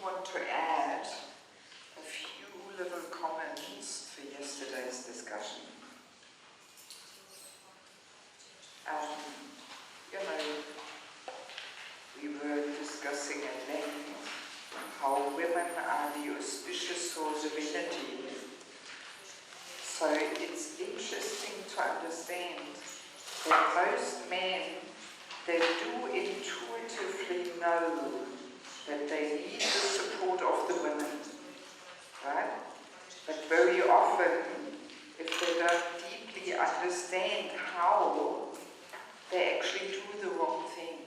want to add a few little comments to yesterday's discussion. We were discussing at length how women are the auspicious source of energy. So it's interesting to understand that most men, they do intuitively know that they need the support of the women, right? But very often, if they don't deeply understand how, they actually do the wrong thing.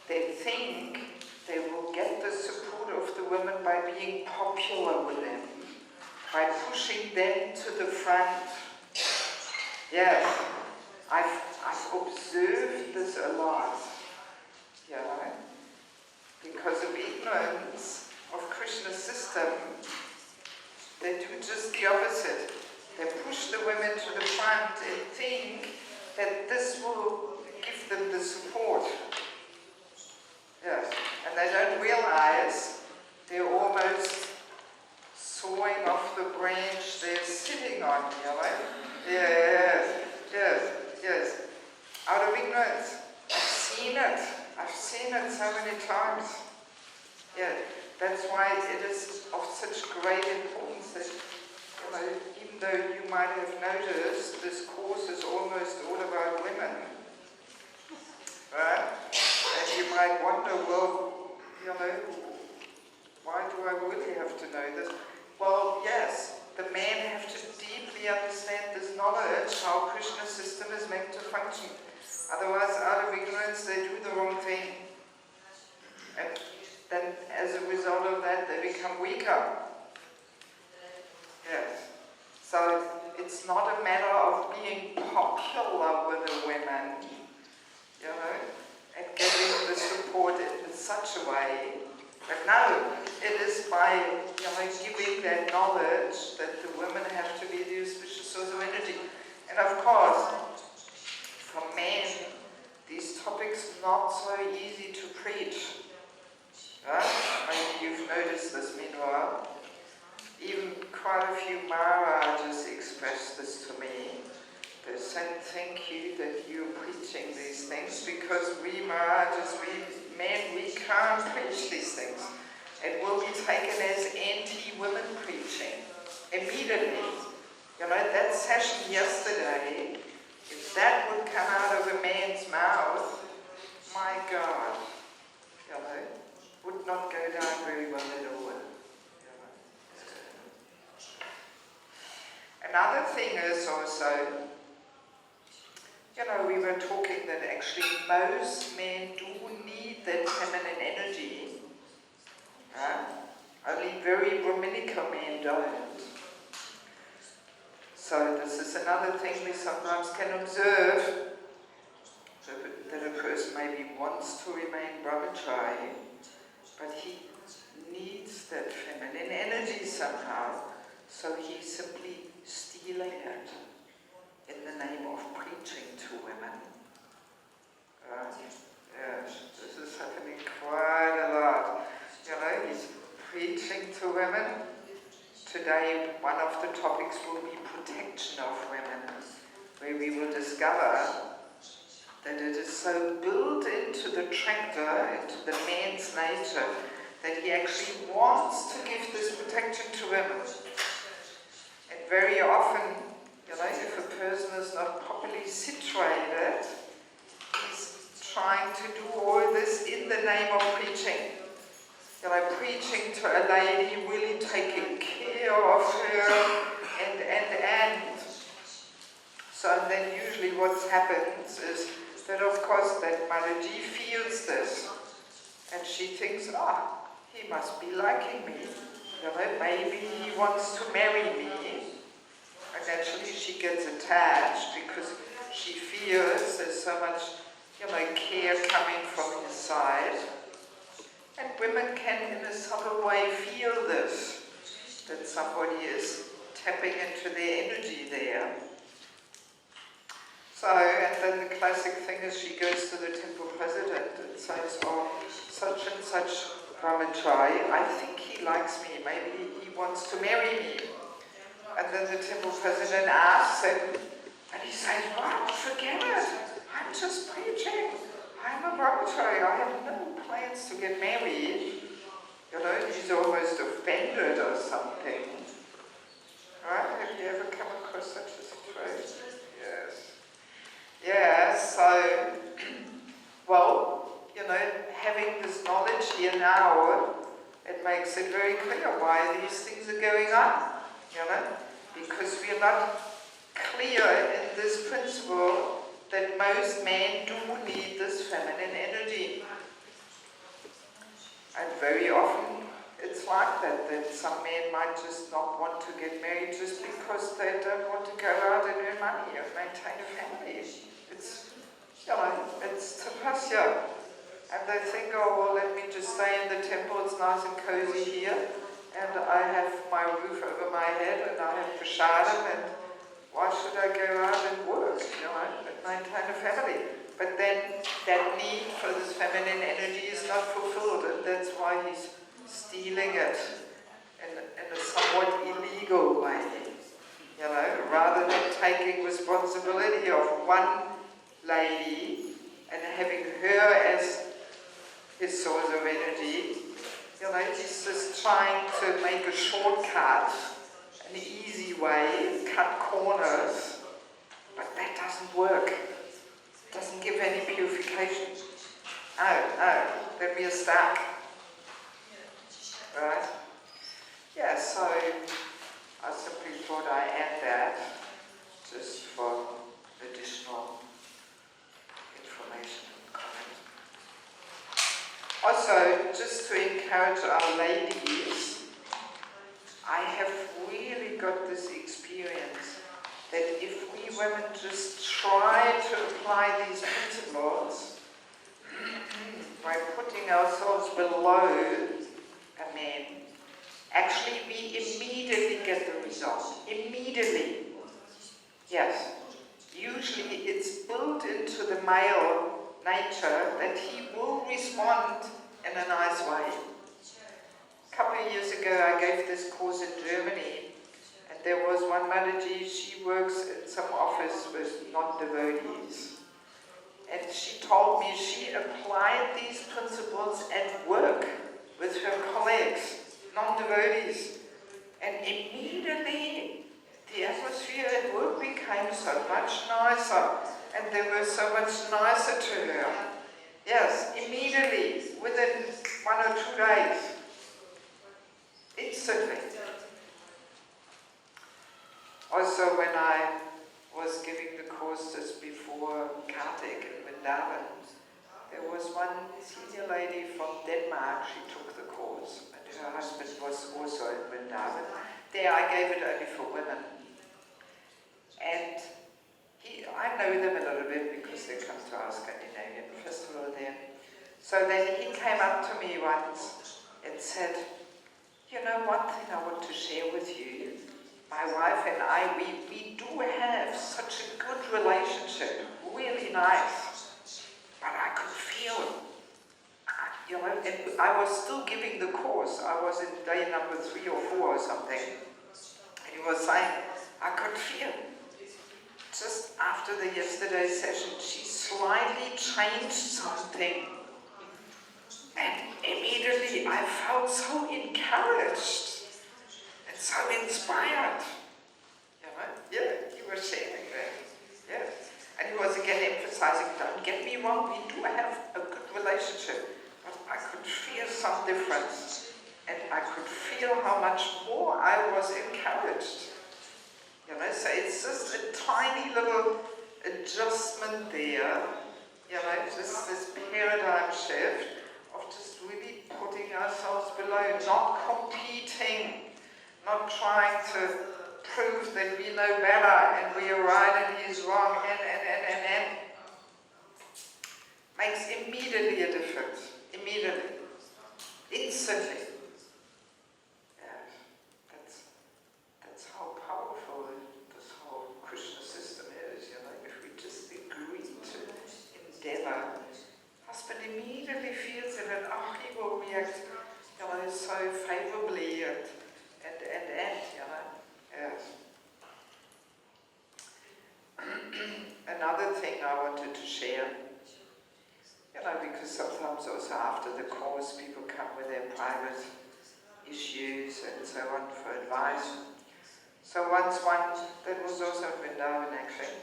They think they will get the support of the women by being popular with them, by pushing them to the front. Yes, I've observed this a lot, you know, because of ignorance of Krishna's system. They do just the opposite. They push the women to the front and think that this will give them the support. Yes, and they don't realize they're almost sawing off the branch they're sitting on, you know? Yes. Out of ignorance. I've seen it so many times. Yeah, that's why it is of such great importance that, you know, even though you might have noticed, this course is almost all about women. Right? And you might wonder, well, you know, why do I really have to know this? Well, yes, the men have to deeply understand this knowledge, how Krishna's system is meant to function. Otherwise, out of ignorance, they do the wrong thing. And then, as a result of that, they become weaker. Yes. So, it's not a matter of being popular with the women, you know, and getting the support in such a way. But no, it is by, you know, giving that knowledge that the women have to be the auspicious source of energy. And of course, for men, these topics are not so easy to preach. Right? Maybe you've noticed this meanwhile. Even quite a few Maharajas expressed this to me. They said, thank you that you're preaching these things, because we Maharajas, we men, we can't preach these things. It will be taken as anti-women preaching immediately. You know, that session yesterday, if that would come out of a man's mouth, my God, you know, would not go down very well at all. Another thing is also, you know, we were talking that actually most men do need that feminine energy. Only very Brahminical men don't. So this is another thing we sometimes can observe, that a person maybe wants to remain brahmachari, but he needs that feminine energy somehow, so he's simply stealing it in the name of preaching to women. Yes, this is happening quite a lot. You know, he's preaching to women. Today, one of the topics will be protection of women, where we will discover that it is so built into the tractor, into the man's nature, that he actually wants to give this protection to women. And very often, you know, if a person is not properly situated, he's trying to do all this in the name of preaching. You know, preaching to a lady, really taking care of her, and. So then usually what happens is that, of course, that Mataji feels this, and she thinks, he must be liking me. You know, maybe he wants to marry me. And naturally she gets attached because she feels there's so much, you know, care coming from his side. And women can, in a subtle way, feel this, that somebody is tapping into their energy there. So, and then the classic thing is she goes to the temple president and says, such and such brahmachari, I think he likes me, maybe he wants to marry me. And then the temple president asks him, and he says, what? Forget it. I'm just preaching. I'm a brahmachari. I have no plans to get married. You know, he's almost offended or something. Right? Have you ever come across such a situation? Yes. Yeah, so, well, you know, having this knowledge here now, it makes it very clear why these things are going on, you know, because we are not clear in this principle that most men do need this feminine energy. And very often it's like that some men might just not want to get married just because they don't want to go out and earn money and maintain a family. It's, you know, it's tapasya. And they think, oh, well, let me just stay in the temple, it's nice and cozy here, and I have my roof over my head, and I have prasadam, and why should I go out and work, you know, and maintain a family? But then that need for this feminine energy is not fulfilled, and that's why he's stealing it in a somewhat illegal way, you know, rather than taking responsibility of one lady and having her as his source of energy. You know, he's just trying to make a shortcut, an easy way, cut corners, but that doesn't work. It doesn't give any purification. No, then we are stuck. Right? Yeah, so I simply thought I'd add that just for additional information and comment. Also, just to encourage our ladies, I have really got this experience that if we women just try to apply these principles by putting ourselves below a man, actually we immediately get the result. Immediately. Yes. Usually it's built into the male nature that he will respond in a nice way. A couple of years ago I gave this course in Germany, and there was one Mataji, she works in some office with non-devotees. And she told me she applied these principles at work with her colleagues, non-devotees. And immediately the atmosphere at work became so much nicer, and they were so much nicer to her. Yes, immediately, within 1 or 2 days. Instantly. Also, when I was giving the course just before Kartik in Vrindavan, there was one senior lady from Denmark, she took the course, and her husband was also in Vrindavan. There I gave it only for women. And I know them a little bit because they come to our Scandinavian festival there. So then he came up to me once and said, you know, one thing I want to share with you. My wife and I, we do have such a good relationship, really nice. But I could feel, you know, and I was still giving the course. I was in day number 3 or 4 or something. And he was saying, I could feel. Just after the yesterday session, she slightly changed something. And immediately I felt so encouraged and so inspired. You know? Yeah, he was sharing that. Yeah. And he was again emphasizing, don't get me wrong, we do have a good relationship, but I could feel some difference. And I could feel how much more I was encouraged. You know, so it's just a tiny little adjustment there, you know, just this paradigm shift of just really putting ourselves below, not competing, not trying to prove that we know better and we are right and he's wrong, and. Makes immediately a difference. Immediately. Instantly. That's how powerful this whole Krishna system is, you know, if we just agree to endeavor. Husband immediately feels it and he will react after the course, people come with their private issues and so on for advice. So once that was also in Vrindavan actually,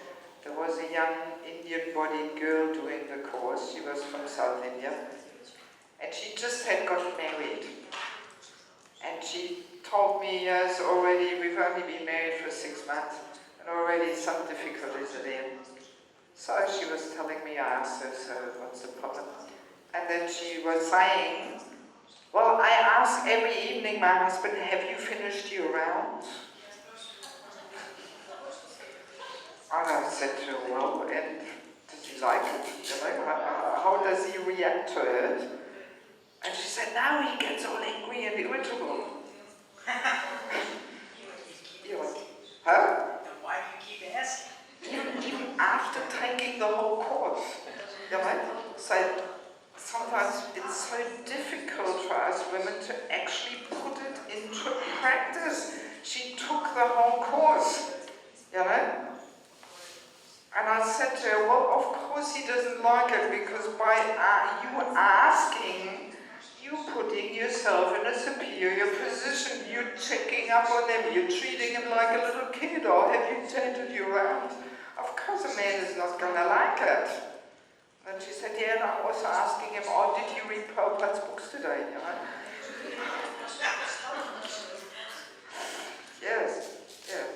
there was a young Indian-bodied girl doing the course. She was from South India. And she just had got married. And she told me, yes, already, we've only been married for 6 months, and already some difficulties are there. So she was telling me, I asked her, so what's the problem? And then she was saying, well, I ask every evening my husband, have you finished your rounds? And I said to her, well, and does he like it? You know, how does he react to it? And she said, now he gets all angry and irritable. You know, huh? Then why do you keep asking? Even after taking the whole course, you know? So sometimes it's so difficult for us women to actually put it into practice. She took the whole course, you know? And I said to her, well, of course he doesn't like it, because by you asking, you putting yourself in a superior position, you're checking up on them, you're treating him like a little kid, or have you tended you around? Of course a man is not going to like it. And she said, yeah, and I'm also asking him, oh, did you read Prabhupada's books today? You know? Yes, yeah.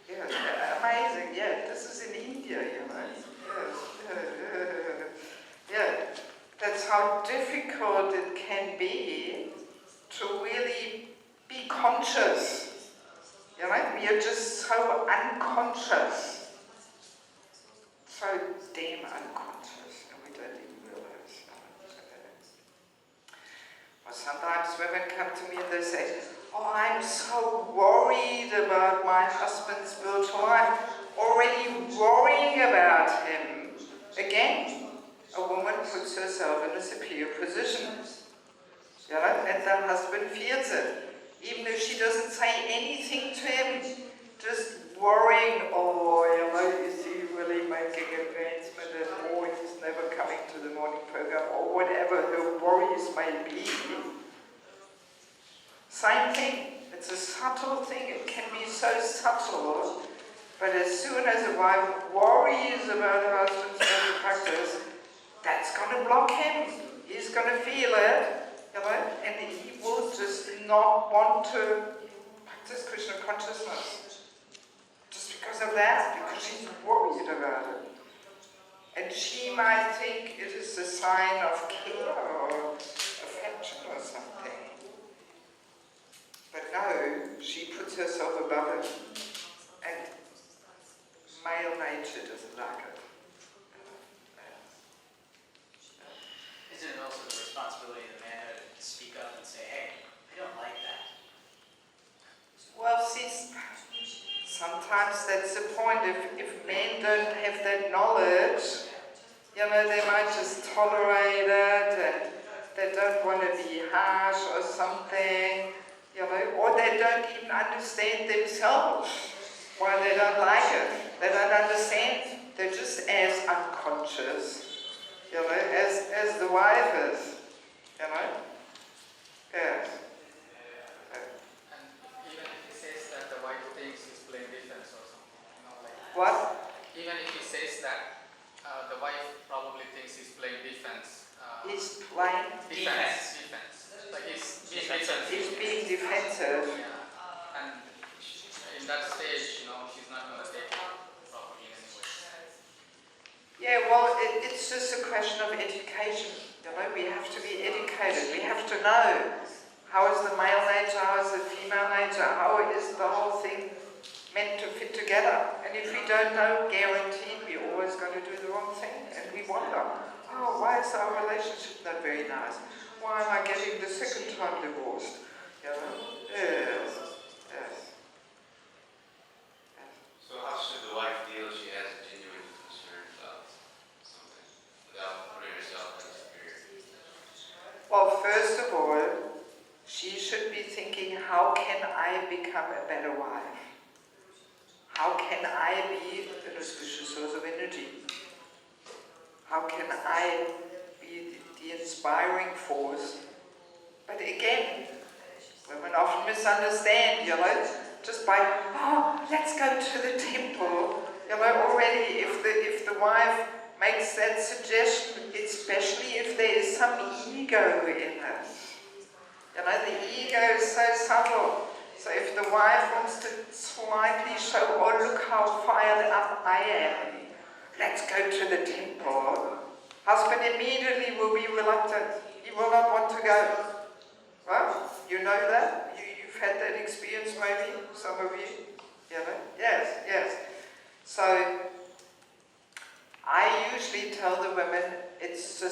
Yes, amazing, yeah, this is in India, you know. Yes, yeah. That's how difficult it can be to really be conscious. You know, we are just so unconscious. So damn unconscious, and we don't even realize. Well, sometimes women come to me and they say, oh, I'm so worried about my husband's spiritual life. Already worrying about him. Again, a woman puts herself in a superior position. You know, and the husband feels it. Even if she doesn't say anything to him, just worrying, oh, you know, is he really making advancement and more, he's never coming to the morning program, or whatever her worries may be. Same thing. It's a subtle thing. It can be so subtle, but as soon as a wife worries about her husband's spiritual practice, that's going to block him. He's going to feel it, you know, and he will just not want to practice Krishna consciousness. Just because of that, because she's worried about it. And she might think it is a sign of care or affection or something. But no, she puts herself above it, and male nature doesn't like it. Isn't it also the responsibility of the manhood to speak up and say, hey, I don't like that? Well, see, sometimes that's the point. If men don't have that knowledge, you know, they might just tolerate it, and they don't want to be harsh or something. You know, or they don't even understand themselves why they don't like it. They don't understand. They're just as unconscious, you know, as the wife is, you know. Yes. And even if he says that the wife thinks he's playing defense or something, you know, like. What? Even if he says that the wife probably thinks he's playing defense. He's playing Defense. Like he's being defensive. Yeah. And in that stage, you know, she's not going to take it properly anyway. Yeah, well, it's just a question of education. You know, we have to be educated. We have to know how is the male nature, how is the female nature, how is the whole thing meant to fit together. And if we don't know, guaranteed, we're always going to do the wrong thing. And we wonder, oh, why is our relationship not very nice? Why am I getting the second time divorced? You know? Yes. Yes. Yes. So how should the wife feel if she has genuine concern about something without putting herself in a superior position? Well, first of all, she should be thinking, how can I become a better wife? How can I be an auspicious source of energy? How can I be the the inspiring force. But again, women often misunderstand, just by, let's go to the temple. Already if the wife makes that suggestion, especially if there is some ego in it. The ego is so subtle. So if the wife wants to slightly show, look how fired up I am, let's go to the temple, husband immediately will be reluctant. He will not want to go. Well, you know that? You've had that experience maybe, some of you? Yes. So, I usually tell the women, it's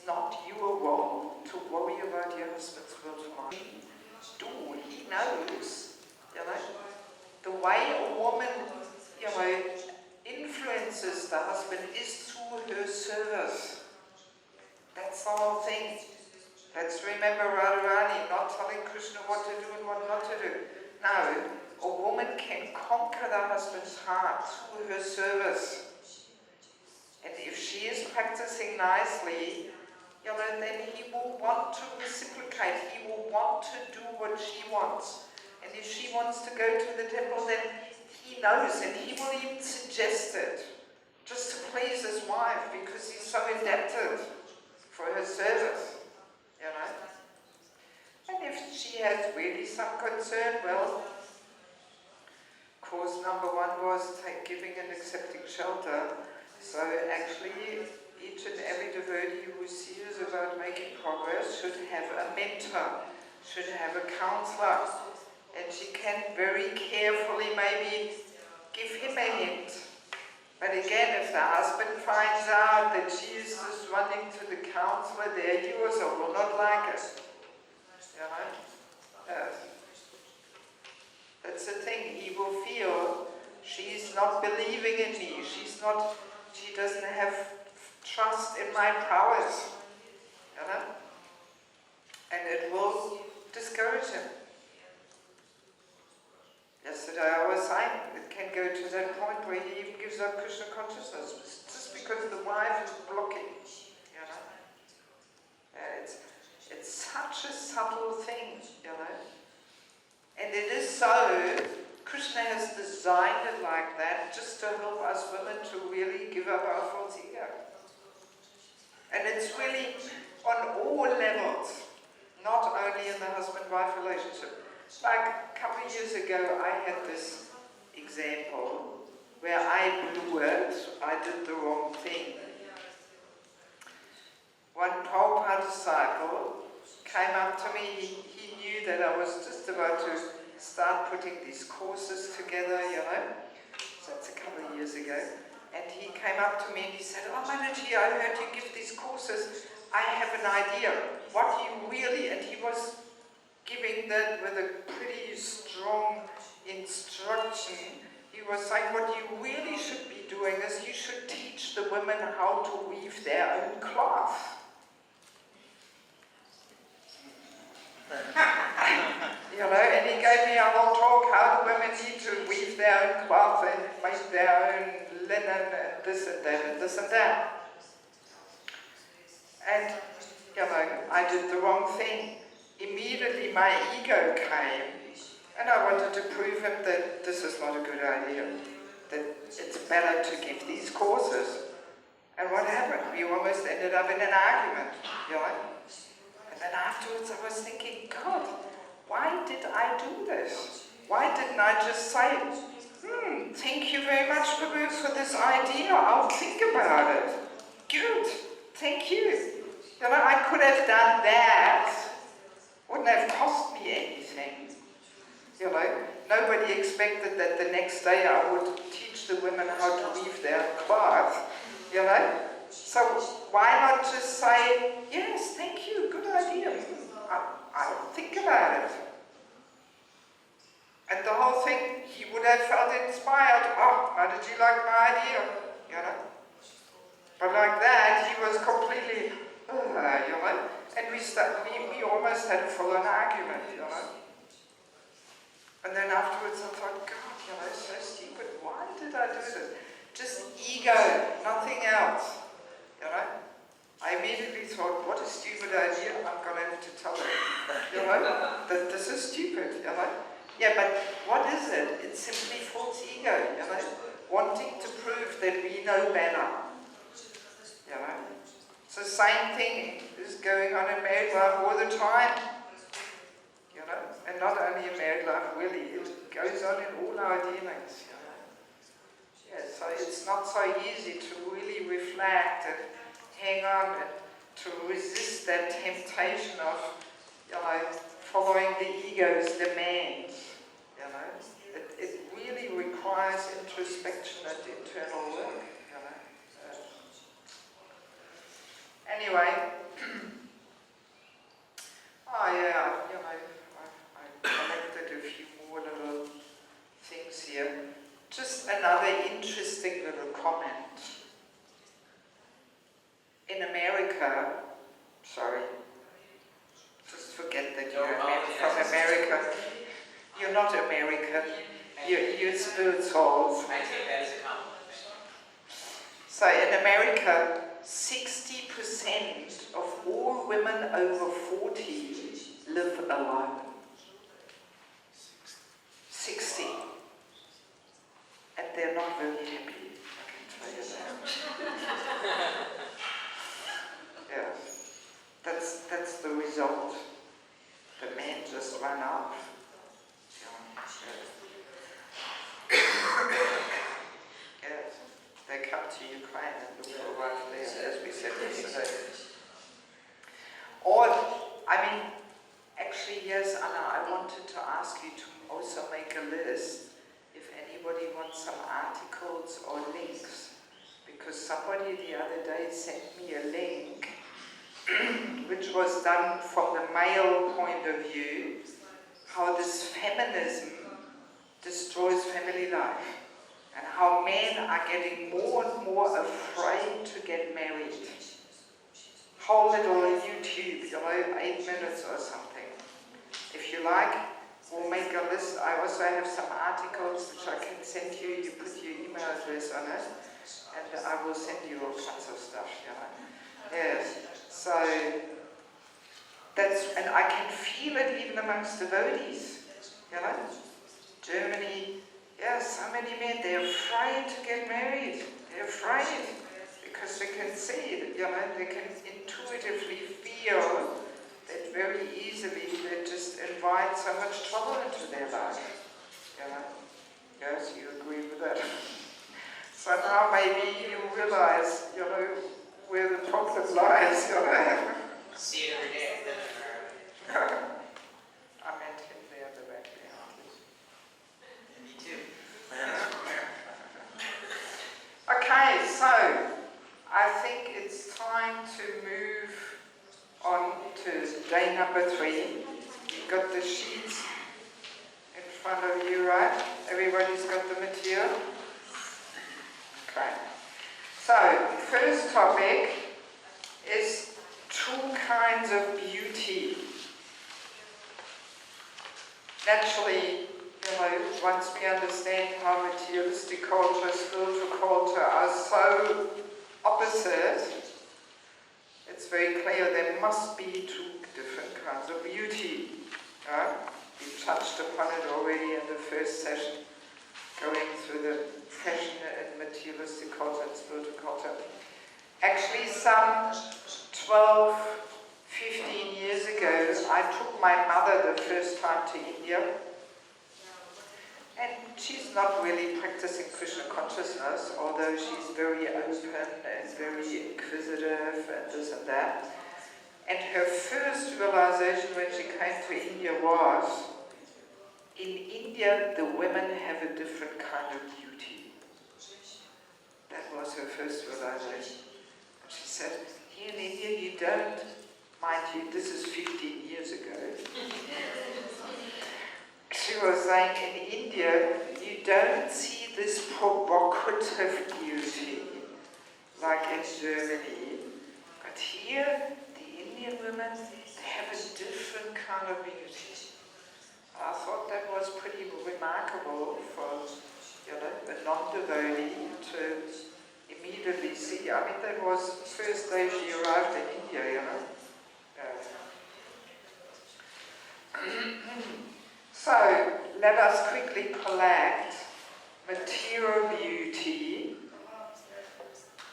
not your role to worry about your husband's will tomorrow. He knows, the way a woman, influences the husband is through her service. That's the whole thing. Let's remember Radharani, not telling Krishna what to do and what not to do. No, a woman can conquer the husband's heart through her service. And if she is practicing nicely, then he will want to reciprocate. He will want to do what she wants. And if she wants to go to the temple, then he knows and he will even suggest it. Just to please his wife, because he's so indebted for her service. And if she has really some concern, well, course number one was giving and accepting shelter. So actually, each and every devotee who is serious about making progress should have a mentor, should have a counselor, and she can very carefully maybe give him a hint. But again, if the husband finds out that she is just running to the counselor, there he also will not like it. Yes. That's the thing. He will feel she's not believing in me. She doesn't have trust in my prowess. And it will discourage him. Yesterday I was saying it can go to that point where he even gives up Krishna consciousness just because the wife is blocking. It's such a subtle thing, And it is so, Krishna has designed it like that just to help us women to really give up our false ego. And it's really on all levels, not only in the husband-wife relationship. Like a couple of years ago, I had this example where I blew it, I did the wrong thing. One Prabhupada disciple came up to me, he knew that I was just about to start putting these courses together, So that's a couple of years ago. And he came up to me and he said, Mataji, I heard you give these courses. I have an idea. What you really, and he was giving that with a pretty strong instruction. He was saying what you really should be doing is you should teach the women how to weave their own cloth. And he gave me a whole talk how the women need to weave their own cloth and make their own linen and this and that and this and that. And, I did the wrong thing. Immediately my ego came and I wanted to prove him that this is not a good idea, that it's better to give these courses. And what happened? We almost ended up in an argument, And then afterwards I was thinking, God, why did I do this? Why didn't I just say, thank you very much, Prabhu, for this idea. I'll think about it. Good, thank you. I could have done that. Wouldn't have cost me anything. Nobody expected that the next day I would teach the women how to weave their cloth. So why not just say, yes, thank you, good idea. I'll think about it. And the whole thing, he would have felt inspired. How did you like my idea? But like that, he was completely, and we almost had a full-on argument, And then afterwards I thought, God, so stupid. Why did I do this? Just ego, nothing else, immediately thought, what a stupid idea, I'm going to have to tell her, that this is stupid, Yeah, but what is it? It's simply false ego, wanting to prove that we know better, So the same thing is going on in married life all the time, and not only in married life, really, it goes on in all our dealings, Yeah, so it's not so easy to really reflect and hang on and to resist that temptation of, following the ego's demands, It really requires introspection and internal work, Anyway, I collected a few more little things here. Just another interesting little comment. In America, just forget that you're from America. You're not American. You're spirit souls. I take that as a compliment. So in America, 60% of all women over 40 live alone. 60. And they're not very happy, I can tell you that. Yeah. That's the result. The men just run off. Yes. They come to Ukraine and look for a wife there, as we said yesterday. Or, actually, yes, Anna, I wanted to ask you to also make a list if anybody wants some articles or links, because somebody the other day sent me a link which was done from the male point of view, how this feminism destroys family life, and how men are getting more and more afraid to get married. Whole little YouTube, 8 minutes or something. If you like, we'll make a list. I also have some articles which I can send you. You put your email address on it, and I will send you all kinds of stuff, Yes. So and I can feel it even amongst devotees, Germany, so many men, they're afraid to get married. They're afraid because they can see it, they can intuitively feel that very easily they just invite so much trouble into their life, Yes, you agree with that. So now maybe you realize, where the problem lies, See it every day. I meant him there at the back behind. Me too. Okay, so I think it's time to move on to day number 3. You've got the sheets in front of you, right? Everybody's got the material? Okay. So, first topic is 2 kinds of beauty. Naturally, once we understand how materialistic culture, spiritual culture are so opposite, it's very clear there must be 2 different kinds of beauty. We touched upon it already in the first session, going through the fashion and materialistic culture and spiritual culture. Actually, some 12, 15 years ago, I took my mother the first time to India. And she's not really practicing Krishna consciousness, although she's very open and very inquisitive and this and that. And her first realization when she came to India was, in India the women have a different kind of beauty. That was her first realization. And she said, here in India you don't, mind you, this is 15 years ago. She was saying, in India, you don't see this provocative beauty like in Germany. But here, the Indian women, they have a different kind of beauty. I thought that was pretty remarkable for a non-devotee to immediately see. I mean, that was the first day she arrived in India, you know. So, let us quickly collect material beauty.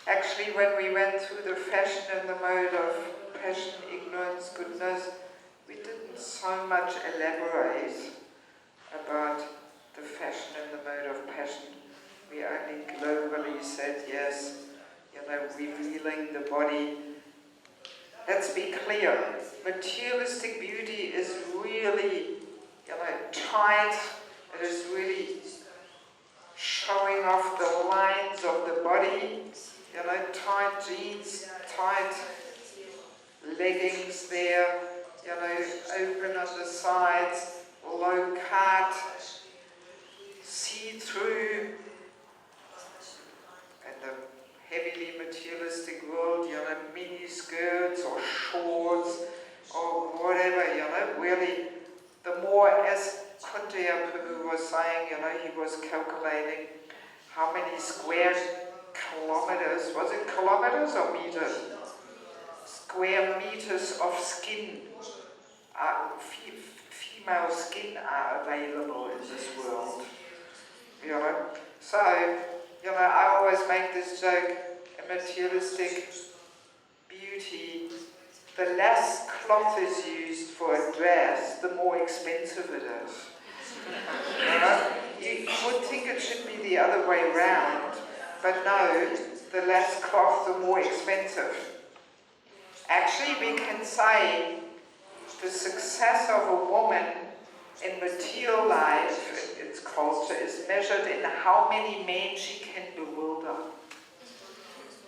Actually, when we went through the fashion and the mode of passion, ignorance, goodness, we didn't so much elaborate about the fashion and the mode of passion. We only globally said, yes, you know, revealing the body. Let's be clear, materialistic beauty is really, you know, tight. It is really showing off the lines of the body, you know, tight jeans, tight leggings there, you know, open on the sides, low cut, see-through, and the heavily materialistic world, you know, mini skirts or shorts or whatever, you know, really, the more, as Kuntiya Prabhu was saying, you know, he was calculating how many square kilometers, was it kilometers or meters? Square meters of skin, female skin are available in this world, you know. So, you know, I always make this joke, in materialistic beauty, the less cloth is used for a dress, the more expensive it is. You know? You would think it should be the other way round, but no, the less cloth, the more expensive. Actually, we can say the success of a woman in material life, its culture, is measured in how many men she can bewilder.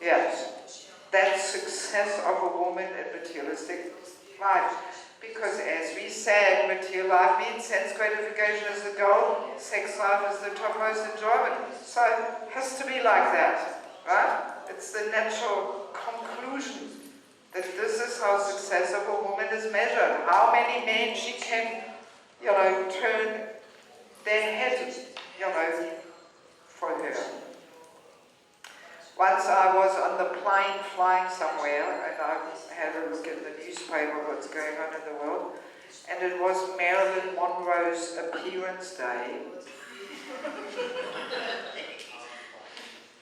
Yes, that's success of a woman in materialistic life. Because as we said, material life means sense gratification is the goal, sex life is the topmost enjoyment. So it has to be like that, right? It's the natural conclusion that this is how success of a woman is measured. How many men she can, you know, turn their head, you know, for her. Once I was on the plane flying somewhere, and I had a look at the newspaper, what's going on in the world, and it was Marilyn Monroe's appearance day.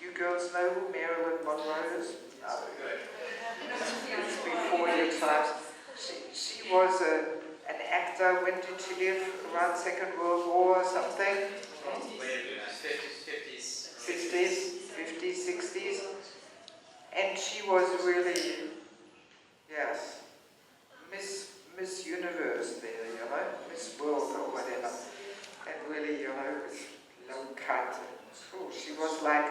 You girls know who Marilyn Monroe is? No. It's before your time. She was an actor. When did she live? Around Second World War or something? 50s, 60s. And she was really, yes, Miss Universe there, you know, Miss World or whatever. And really, you know, low cut. Oh, she was like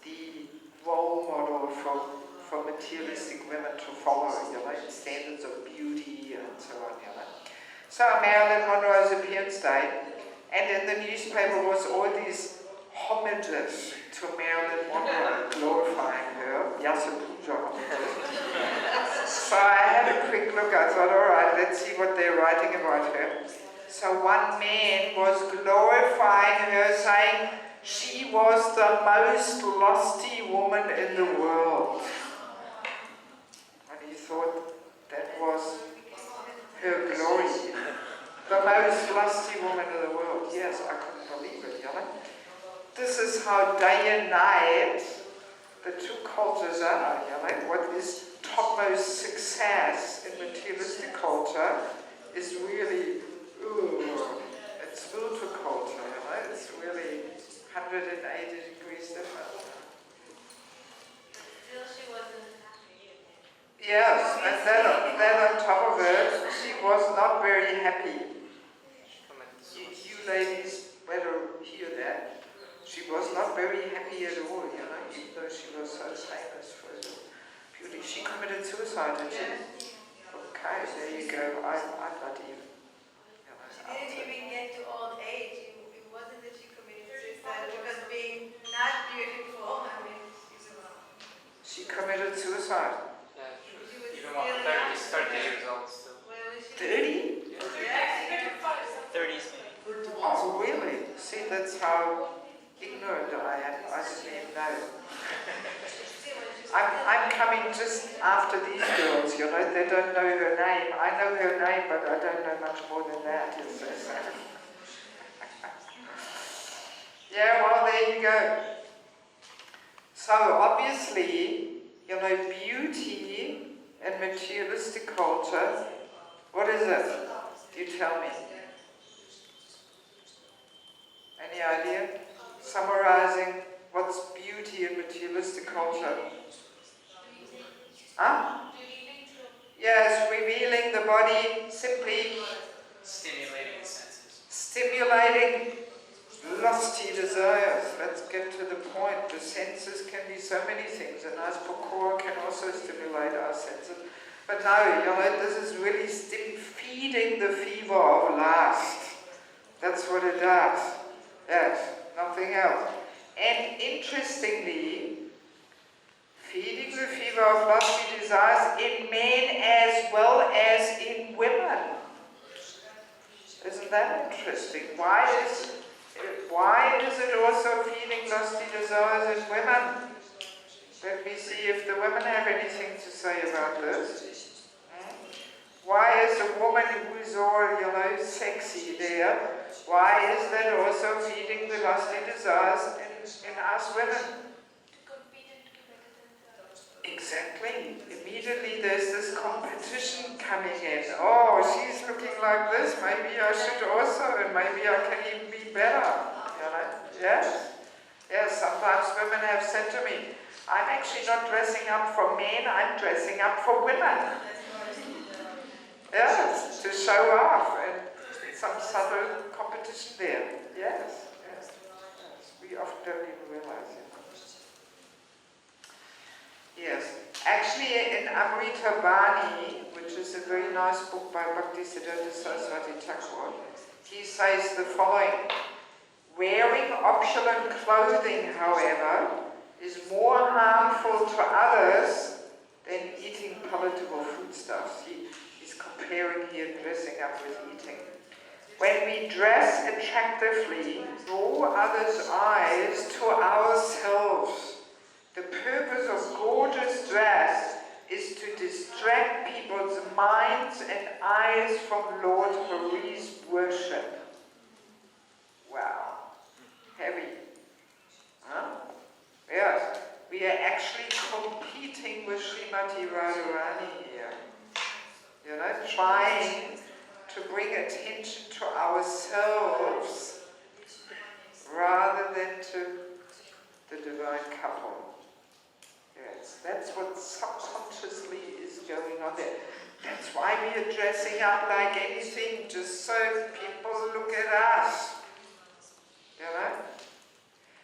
the role model for materialistic women to follow, you know, in standards of beauty and so on, you know. So Marilyn Monroe's appearance day, and in the newspaper was all these homages to Marilyn Monroe, glorifying her, Yasa Puja homages. So I had a quick look, I thought, all right, let's see what they're writing about her. So one man was glorifying her, saying she was the most lusty woman in the world. And he thought that was her glory. The most lusty woman in the world. Yes, I couldn't believe it, you know. This is how day and night the two cultures are, you know. What is topmost success in materialistic culture is really, it's spiritual culture, you know. It's really 180 degrees different. Still, she wasn't happy. Yes, and then on top of it, she was not very happy. You ladies better hear that. She was not very happy at all, you know, even though she was so famous for her beauty. She committed suicide, did she? Okay, there you go. I'm not even. You know, She didn't even get to old age. It wasn't that she committed suicide because being not beautiful. I mean, she committed suicide. Yeah, she was even still more young. 30 years old still. Well, she 30? Yeah, 30s maybe. Oh, really? See, that's how ignorant I am. I didn't even know. just after these girls, they don't know her name. I know her name, but I don't know much more than that, you see. Yeah, well, there you go. So, obviously, beauty and materialistic culture, what is it? You tell me. Any idea? Summarizing what's beauty and materialistic culture? Huh? Yes, revealing the body, simply Stimulating the senses. stimulating lusty desires. Let's get to the point. The senses can be so many things. A nice pakora can also stimulate our senses. But no, this is really feeding the fever of lust. That's what it does. Yes, nothing else. And interestingly, feeding the fever of lusty desires in men as well as in women. Isn't that interesting? Why is it also feeding lusty desires in women? Let me see if the women have anything to say about this. Why is a woman who's all, sexy there, why is that also feeding the lusty desires in us women? Exactly. Immediately there's this competition coming in. Oh, she's looking like this, maybe I should also, and maybe I can even be better. Yes. Yes, sometimes women have said to me, I'm actually not dressing up for men, I'm dressing up for women. Yes, to show off, and some subtle competition there. Yes. We often don't even realize it. Yes, actually in Amrita Bani, which is a very nice book by Bhaktisiddhanta Saraswati Thakur, he says the following: wearing opulent clothing, however, is more harmful to others than eating palatable foodstuffs. He's comparing here dressing up with eating. When we dress attractively, draw others' eyes to ourselves. The purpose of gorgeous dress is to distract people's minds and eyes from Lord Hari's worship. Wow. Heavy. Huh? Yes. We are actually competing with Srimati Radharani here. Trying to bring attention to ourselves rather than to the divine couple. Yes, that's what subconsciously is going on there. That's why we are dressing up like anything, just so people look at us.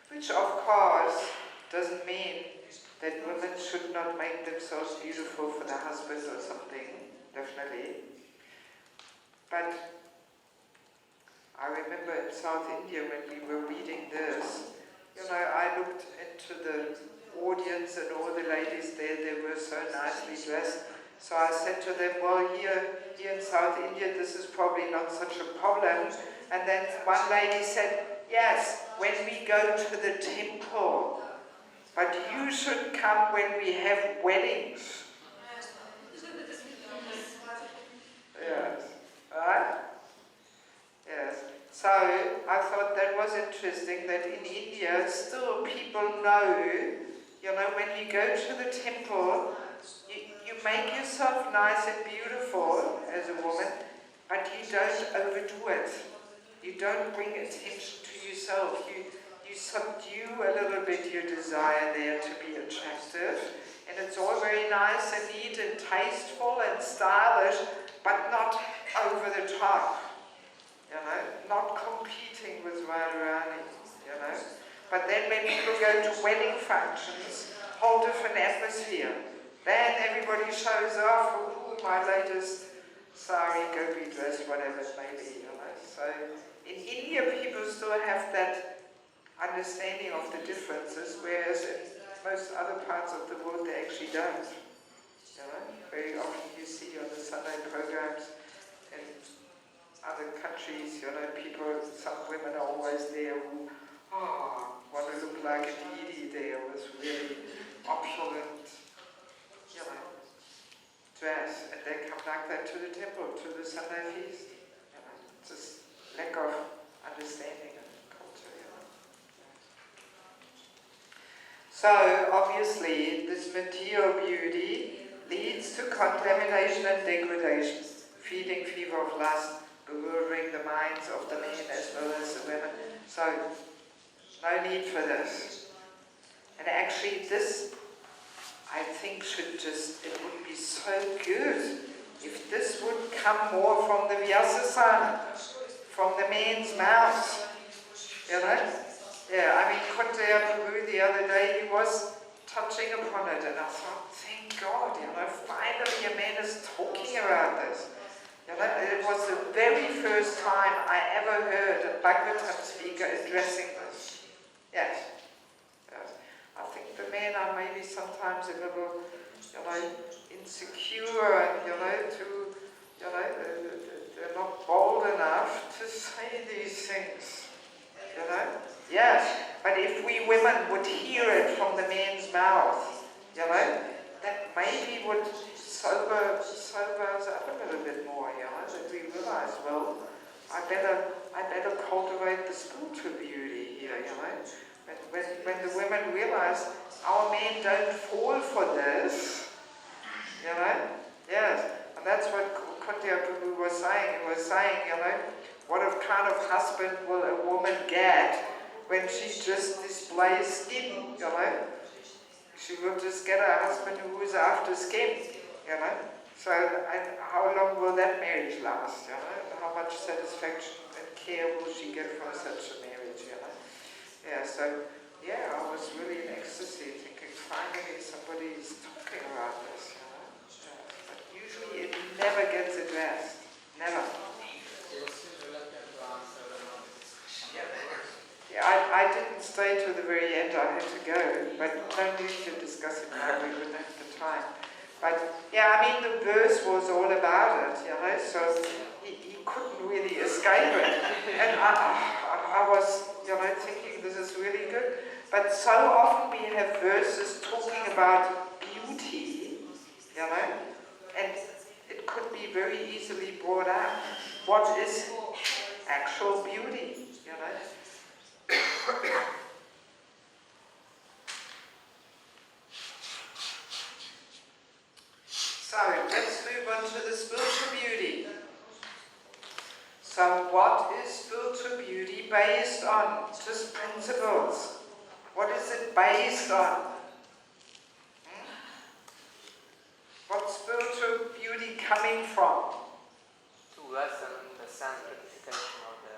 Which of course doesn't mean that women should not make themselves beautiful for the husband or something, definitely. But I remember in South India when we were reading this, I looked into the audience and all the ladies there, they were so nicely dressed. So I said to them, well, here in South India, this is probably not such a problem. And then one lady said, yes, when we go to the temple, but you should come when we have weddings. Yes, right? Yes. So I thought that was interesting that in India still people know, when you go to the temple, you make yourself nice and beautiful as a woman, but you don't overdo it. You don't bring attention to yourself. You subdue a little bit your desire there to be attractive. And it's all very nice and neat and tasteful and stylish, but not over the top. Not competing with Radharani, But then when people go to wedding functions, whole different atmosphere. Then everybody shows off, ooh, my latest sari, go be dressed, whatever it may be, So in India, people still have that understanding of the differences, whereas in most other parts of the world, they actually don't. Very often you see on the Sunday programs in other countries, people, some women are always there who want to look like a deity there with really opulent, dress, and they come like that to the temple, to the Sunday feast. Just lack of understanding and culture. So obviously, this material beauty leads to contamination and degradation, feeding fever of lust, bewildering the minds of the men as well as the women. So, no need for this. And actually this, I think, it would be so good if this would come more from the Vyasasana, from the men's mouths. You know? Yeah, I mean, Kontaya Prabhu the other day, he was touching upon it, and I thought, thank God, finally a man is talking about this. It was the very first time I ever heard a Bhagavatam speaker addressing this. Yes. I think the men are maybe sometimes a little, insecure and, they're not bold enough to say these things. Yes. But if we women would hear it from the man's mouth, that maybe would sober us up a little bit more, that we realize, well, I better cultivate the spiritual beauty here, When the women realize our men don't fall for this, yes, and that's what Kontaya Prabhu was saying. He was saying, what kind of husband will a woman get when she just displays skin, She will just get a husband who is after skin, So, and how long will that marriage last, How much satisfaction and care will she get from such a marriage, Yeah, so, I was really in ecstasy, thinking, finally somebody is talking about this, But usually it never gets addressed. Never. Yeah, I didn't stay to the very end, I had to go, but no need to discuss it now, we wouldn't have the time. But, the verse was all about it, so he couldn't really escape it. And I was, thinking this is really good. But so often we have verses talking about beauty, and it could be very easily brought out. What is actual beauty, So, let's move on to the spiritual beauty. So, what is spiritual beauty based on? Just principles. What is it based on? What's spiritual beauty coming from? To lessen the sense gratification or the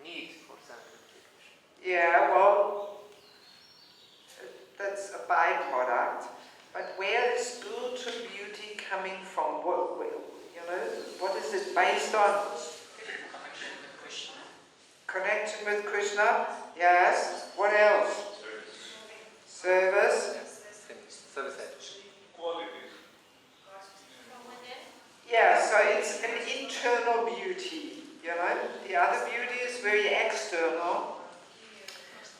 need for sense gratification. Yeah, well, that's a byproduct. But where is spiritual beauty coming from? What is it based on? Connection with Krishna. Yes. What else? Service. Service. Yeah, so it's an internal beauty, The other beauty is very external.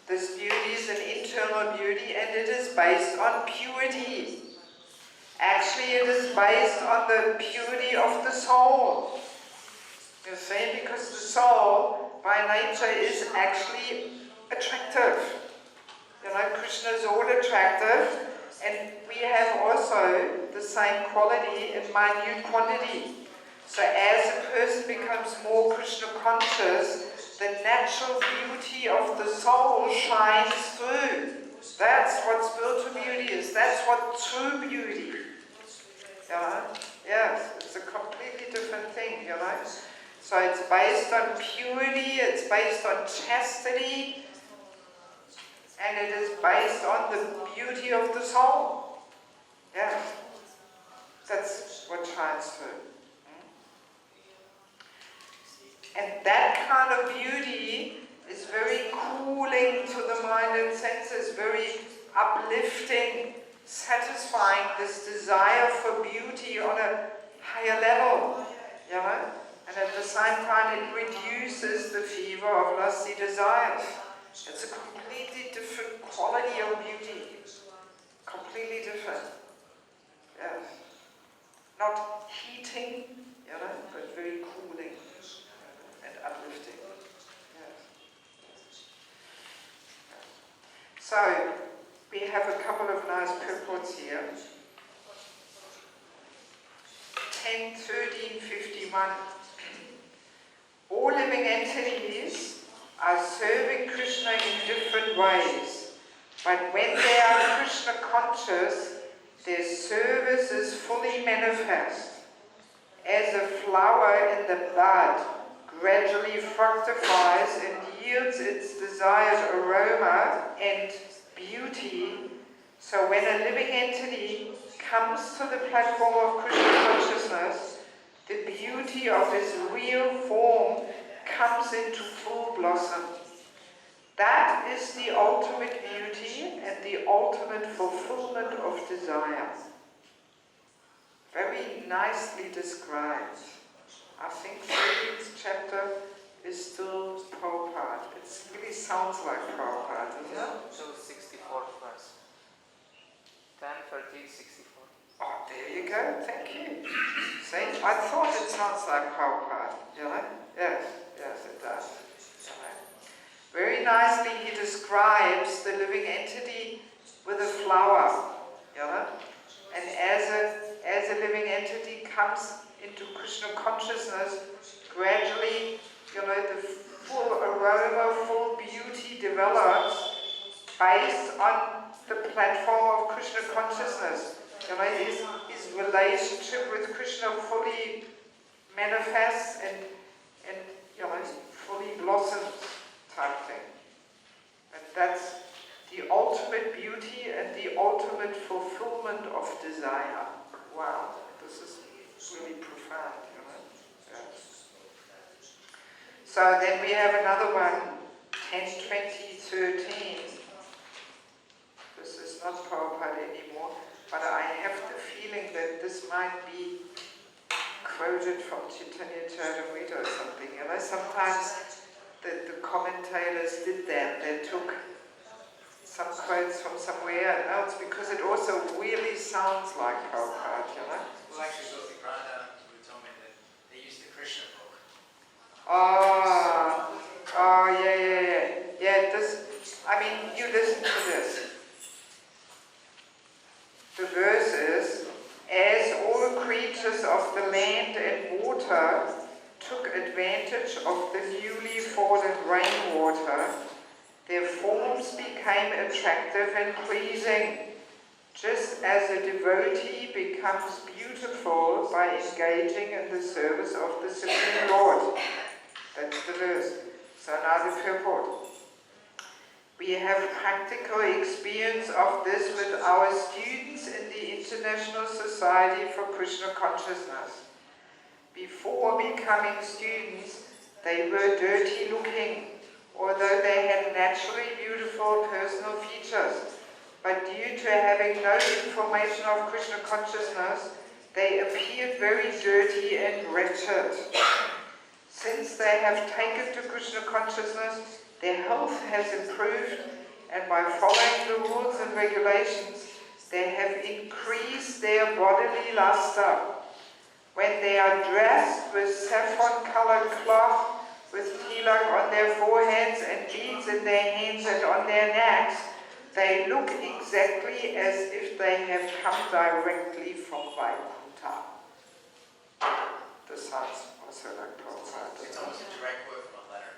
This beauty is an internal beauty, and it is based on purity. Actually, it is based on the purity of the soul. You see, because the soul, by nature, is actually attractive. Krishna is all attractive, and we have also the same quality in minute quantity. So as a person becomes more Krishna conscious, the natural beauty of the soul shines through. That's what spiritual beauty is. That's what true beauty. Yes, it's a completely different thing, So it's based on purity, it's based on chastity, and it is based on the beauty of the soul. Yes, that's what shines through. And that kind of beauty is very cooling to the mind and senses, very uplifting, satisfying this desire for beauty on a higher level. And at the same time it reduces the fever of lusty desires. It's a completely different quality of beauty. Completely different. Yes. not heating, but very cooling and uplifting. Yes. So, we have a couple of nice purports here. 10:13:51. All living entities are serving Krishna in different ways, but when they are Krishna conscious, their service is fully manifest. As a flower in the bud gradually fructifies and yields its desired aroma and beauty, so when a living entity comes to the platform of Krishna consciousness, the beauty of his real form comes into full blossom. That is the ultimate beauty and the ultimate fulfillment of desire. Very nicely described. I think the 13th chapter is still Prabhupada. It really sounds like Prabhupada, doesn't it? So 64th verse. 10:13:64. Oh, there you go. Thank you. See, I thought it sounds like Prabhupada, Yes, it does. Very nicely he describes the living entity with a flower, and as a living entity comes into Krishna consciousness, gradually, the full aroma, full beauty develops based on the platform of Krishna consciousness. His relationship with Krishna fully manifests and fully blossoms type thing. And that's the ultimate beauty and the ultimate fulfillment of desire. Wow, this is really profound, Yes. So then we have another one, 10:20:13. This is not Prabhupada anymore, but I have the feeling that this might be quoted from Chaitanya Charitamrita or something. Sometimes the commentators did that. They took some quotes from somewhere else because it also really sounds like Prabhupada, Well, actually, Gopi Prada told me that they used the Krishna book. Yeah, you listen to this. The verse is, as all creatures of the land and water took advantage of the newly fallen rainwater, their forms became attractive and pleasing, just as a devotee becomes beautiful by engaging in the service of the Supreme Lord. That's the verse. So now the purport. We have practical experience of this with our students in the International Society for Krishna Consciousness. Before becoming students, they were dirty looking, although they had naturally beautiful personal features. But due to having no information of Krishna consciousness, they appeared very dirty and wretched. Since they have taken to Krishna consciousness, their health has improved, and by following the rules and regulations, they have increased their bodily luster. When they are dressed with saffron-colored cloth, with tilak on their foreheads and beads in their hands and on their necks, they look exactly as if they have come directly from Vaikuntha. This sounds also like Prabhupada. It's almost a direct quote from a letter.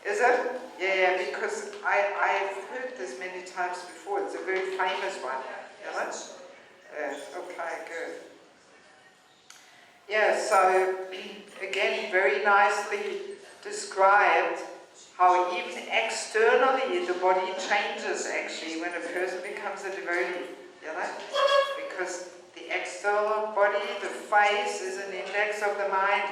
Is it? Yeah, because I've heard this many times before. It's a very famous one. Okay, good. Yeah, so again, very nicely described how even externally the body changes actually when a person becomes a devotee. Because the external body, the face, is an index of the mind.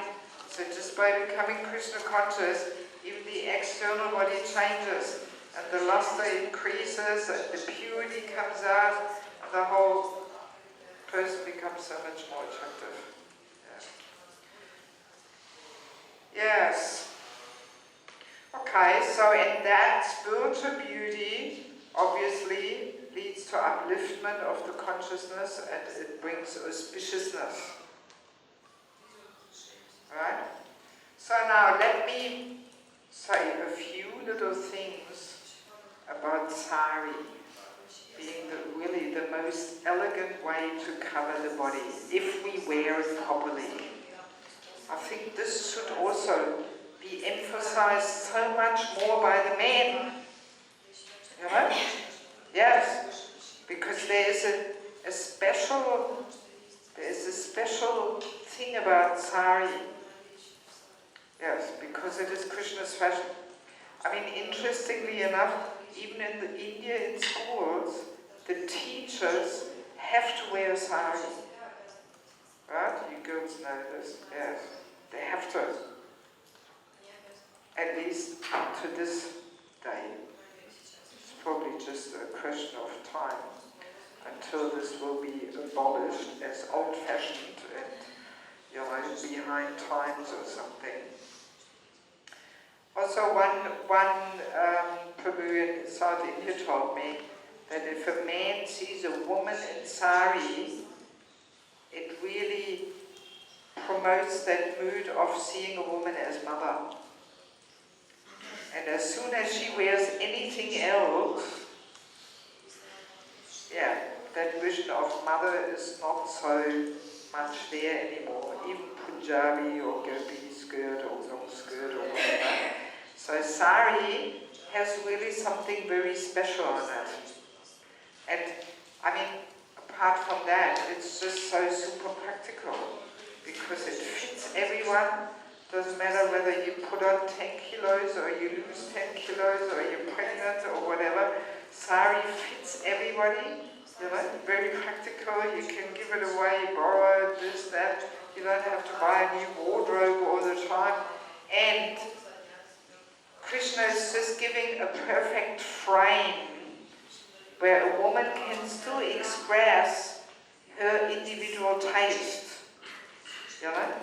So just by becoming Krishna conscious, even the external body changes, and the luster increases, and the purity comes out, and the whole person becomes so much more attractive. Yes. Okay, so in that spiritual beauty obviously leads to upliftment of the consciousness, and it brings auspiciousness. about sari being really the most elegant way to cover the body, if we wear it properly. I think this should also be emphasized so much more by the men. You know? Yes, because there's a special thing about sari. Yes, because it is Krishna's fashion. I mean, interestingly enough, even in India in schools, the teachers have to wear sari. Right? You girls know this. Yes, they have to. At least up to this day. It's probably just a question of time until this will be abolished as old-fashioned and, you know, behind times or something. Also, one Prabhu in South India told me that if a man sees a woman in sari, it really promotes that mood of seeing a woman as mother. And as soon as she wears anything else, yeah, that vision of mother is not so much there anymore. Even Punjabi or gopi skirt or long skirt or whatever. So sari has really something very special on it. And I mean, apart from that, it's just so super practical because it fits everyone. Doesn't matter whether you put on 10 kilos or you lose 10 kilos or you're pregnant or whatever. Sari fits everybody, you know, very practical. You can give it away, borrow it, this, that. You don't have to buy a new wardrobe all the time. And Krishna is just giving a perfect frame where a woman can still express her individual taste. You know?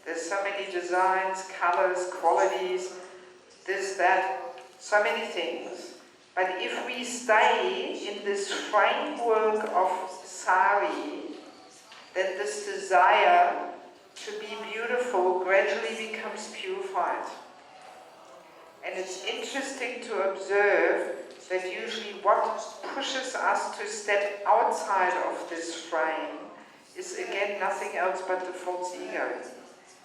There's so many designs, colors, qualities, this, that, so many things. But if we stay in this framework of sari, then this desire to be beautiful gradually becomes purified. And it's interesting to observe that usually what pushes us to step outside of this frame is again nothing else but the false ego.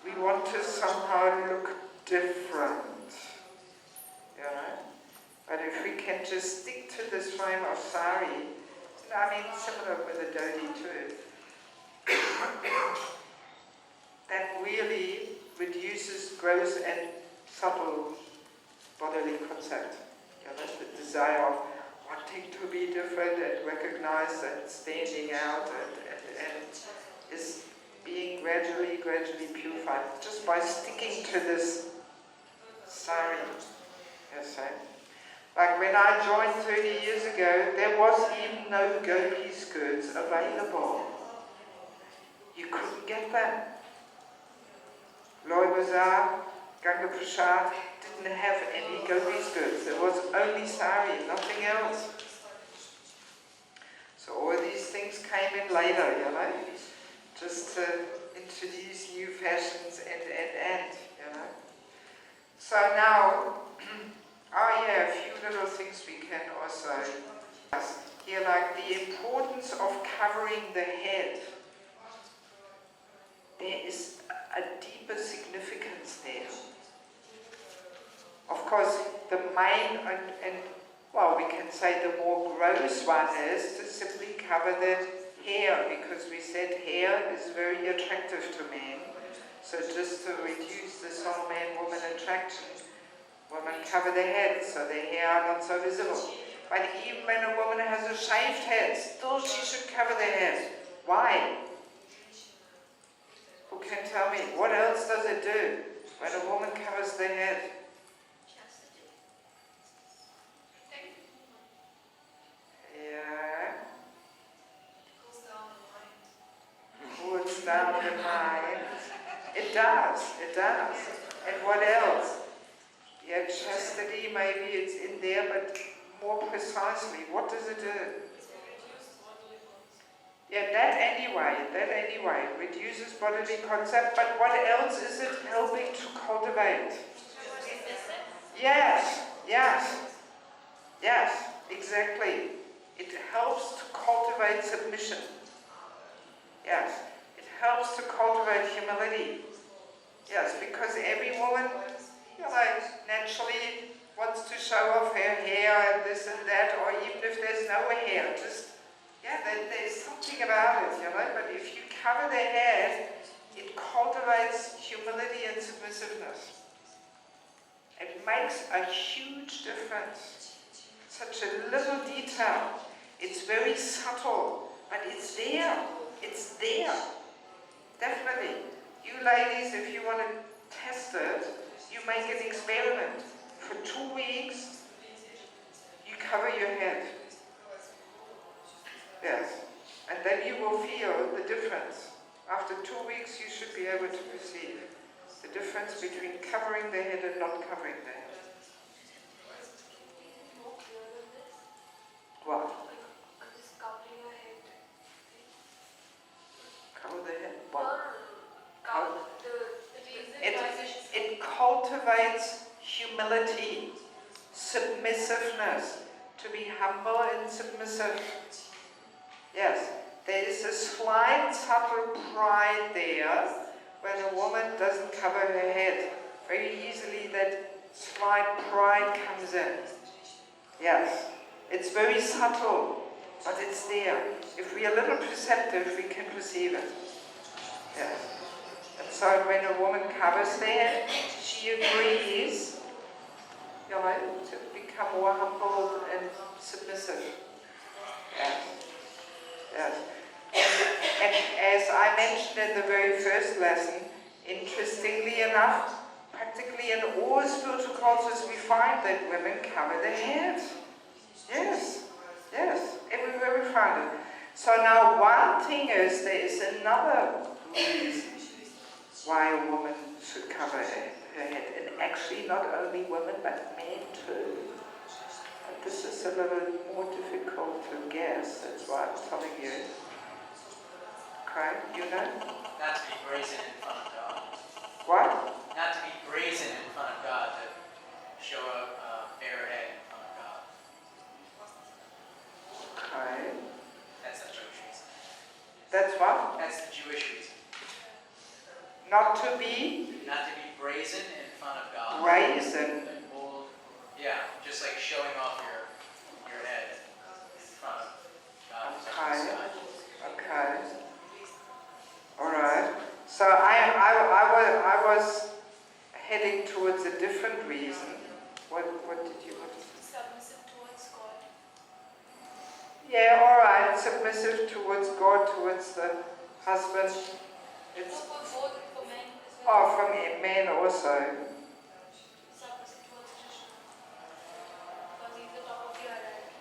We want to somehow look different, you know? But if we can just stick to this frame of sari, I mean, similar with the dhoti too, that really reduces gross and subtle bodily concept. You know, the desire of wanting to be different and recognized and standing out and is being gradually purified just by sticking to this sari. Yes, like when I joined 30 years ago, there was even no gopi skirts available. You couldn't get them. Loy Bazaar, Ganga Prasad didn't have any gopi skirts. There was only sari, nothing else. So all these things came in later, you know, just to introduce new fashions and, you know. So now, oh yeah, a few little things we can also here, like the importance of covering the head. There is a deeper significance there. Of course, the main and well, we can say the more gross one is to simply cover the hair, because we said hair is very attractive to men. So just to reduce this whole man-woman attraction, women cover their heads so their hair are not so visible. But even when a woman has a shaved head, still she should cover their head. Why? Who can tell me? What else does it do when a woman covers their head? Yeah. Cools down the mind. It does. And what else? Yeah, chastity, maybe it's in there, but more precisely, what does it do? Yeah, that anyway, reduces bodily concept, but what else is it helping to cultivate? Yes. Exactly. It helps to cultivate submission. Yes. It helps to cultivate humility. Yes, because every woman, naturally wants to show off her hair and this and that, or even if there's no hair, there's something about it, but if you cover the head, it cultivates humility and submissiveness. It makes a huge difference. Such a little detail. It's very subtle, but it's there. It's there. Definitely. You ladies, if you want to test it, you make an experiment. For 2 weeks, you cover your head. Yes. And then you will feel the difference. After 2 weeks, you should be able to perceive the difference between covering the head and not covering the head. What? Just covering your head. Cover the head? What? The reason It cultivates humility, submissiveness, to be humble and submissive. Yes, there is a slight subtle pride there when a woman doesn't cover her head. Very easily that slight pride comes in. Yes, it's very subtle, but it's there. If we are a little perceptive, we can perceive it. Yes. And so when a woman covers their head, she agrees, to become more humble and submissive. Yes. Yes. And as I mentioned in the very first lesson, interestingly enough, practically in all spiritual cultures we find that women cover their heads. Yes. Yes. Everywhere we find it. So now one thing is, there is another reason why a woman should cover her head. And actually not only women, but men too. And this is a little more difficult to guess, that's why I'm telling you. Okay, you know? Not to be brazen in front of God. What? Not to be brazen in front of God, to show a bare head in front of God. Okay. That's the Jewish reason. That's what? That's the Jewish reason. Not to be Not to be brazen in front of God. brazen. Like bold. Yeah, just like showing off your head in front of God. Okay. Alright. So I was heading towards a different reason. What did you want to say? submissive towards God. Yeah, alright. Submissive towards God, towards the husband. It's For both, for men as well. from men also. Submissive towards Krishna. Because he's the top of the hierarchy.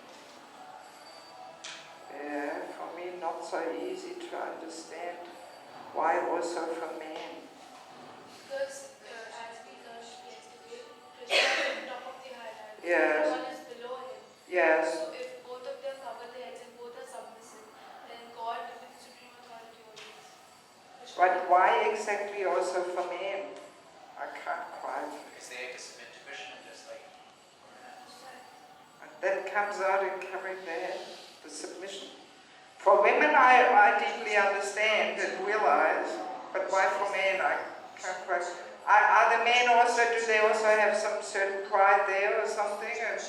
Yeah, for me not so easy to understand. Why also for men? Because as we learned yesterday, Krishna is the top of the hierarchy. Yes. One is below him. Yes. So if both of them cover their heads and both are submissive, then God is the supreme authority always. Krishna But why exactly also for men? I can't quite. Because they have to submit to Krishna just like And that comes out in covering the head, the submission. For women I deeply understand and realize, but why for men I can't quite. Are the men also, do they also have some certain pride there or something and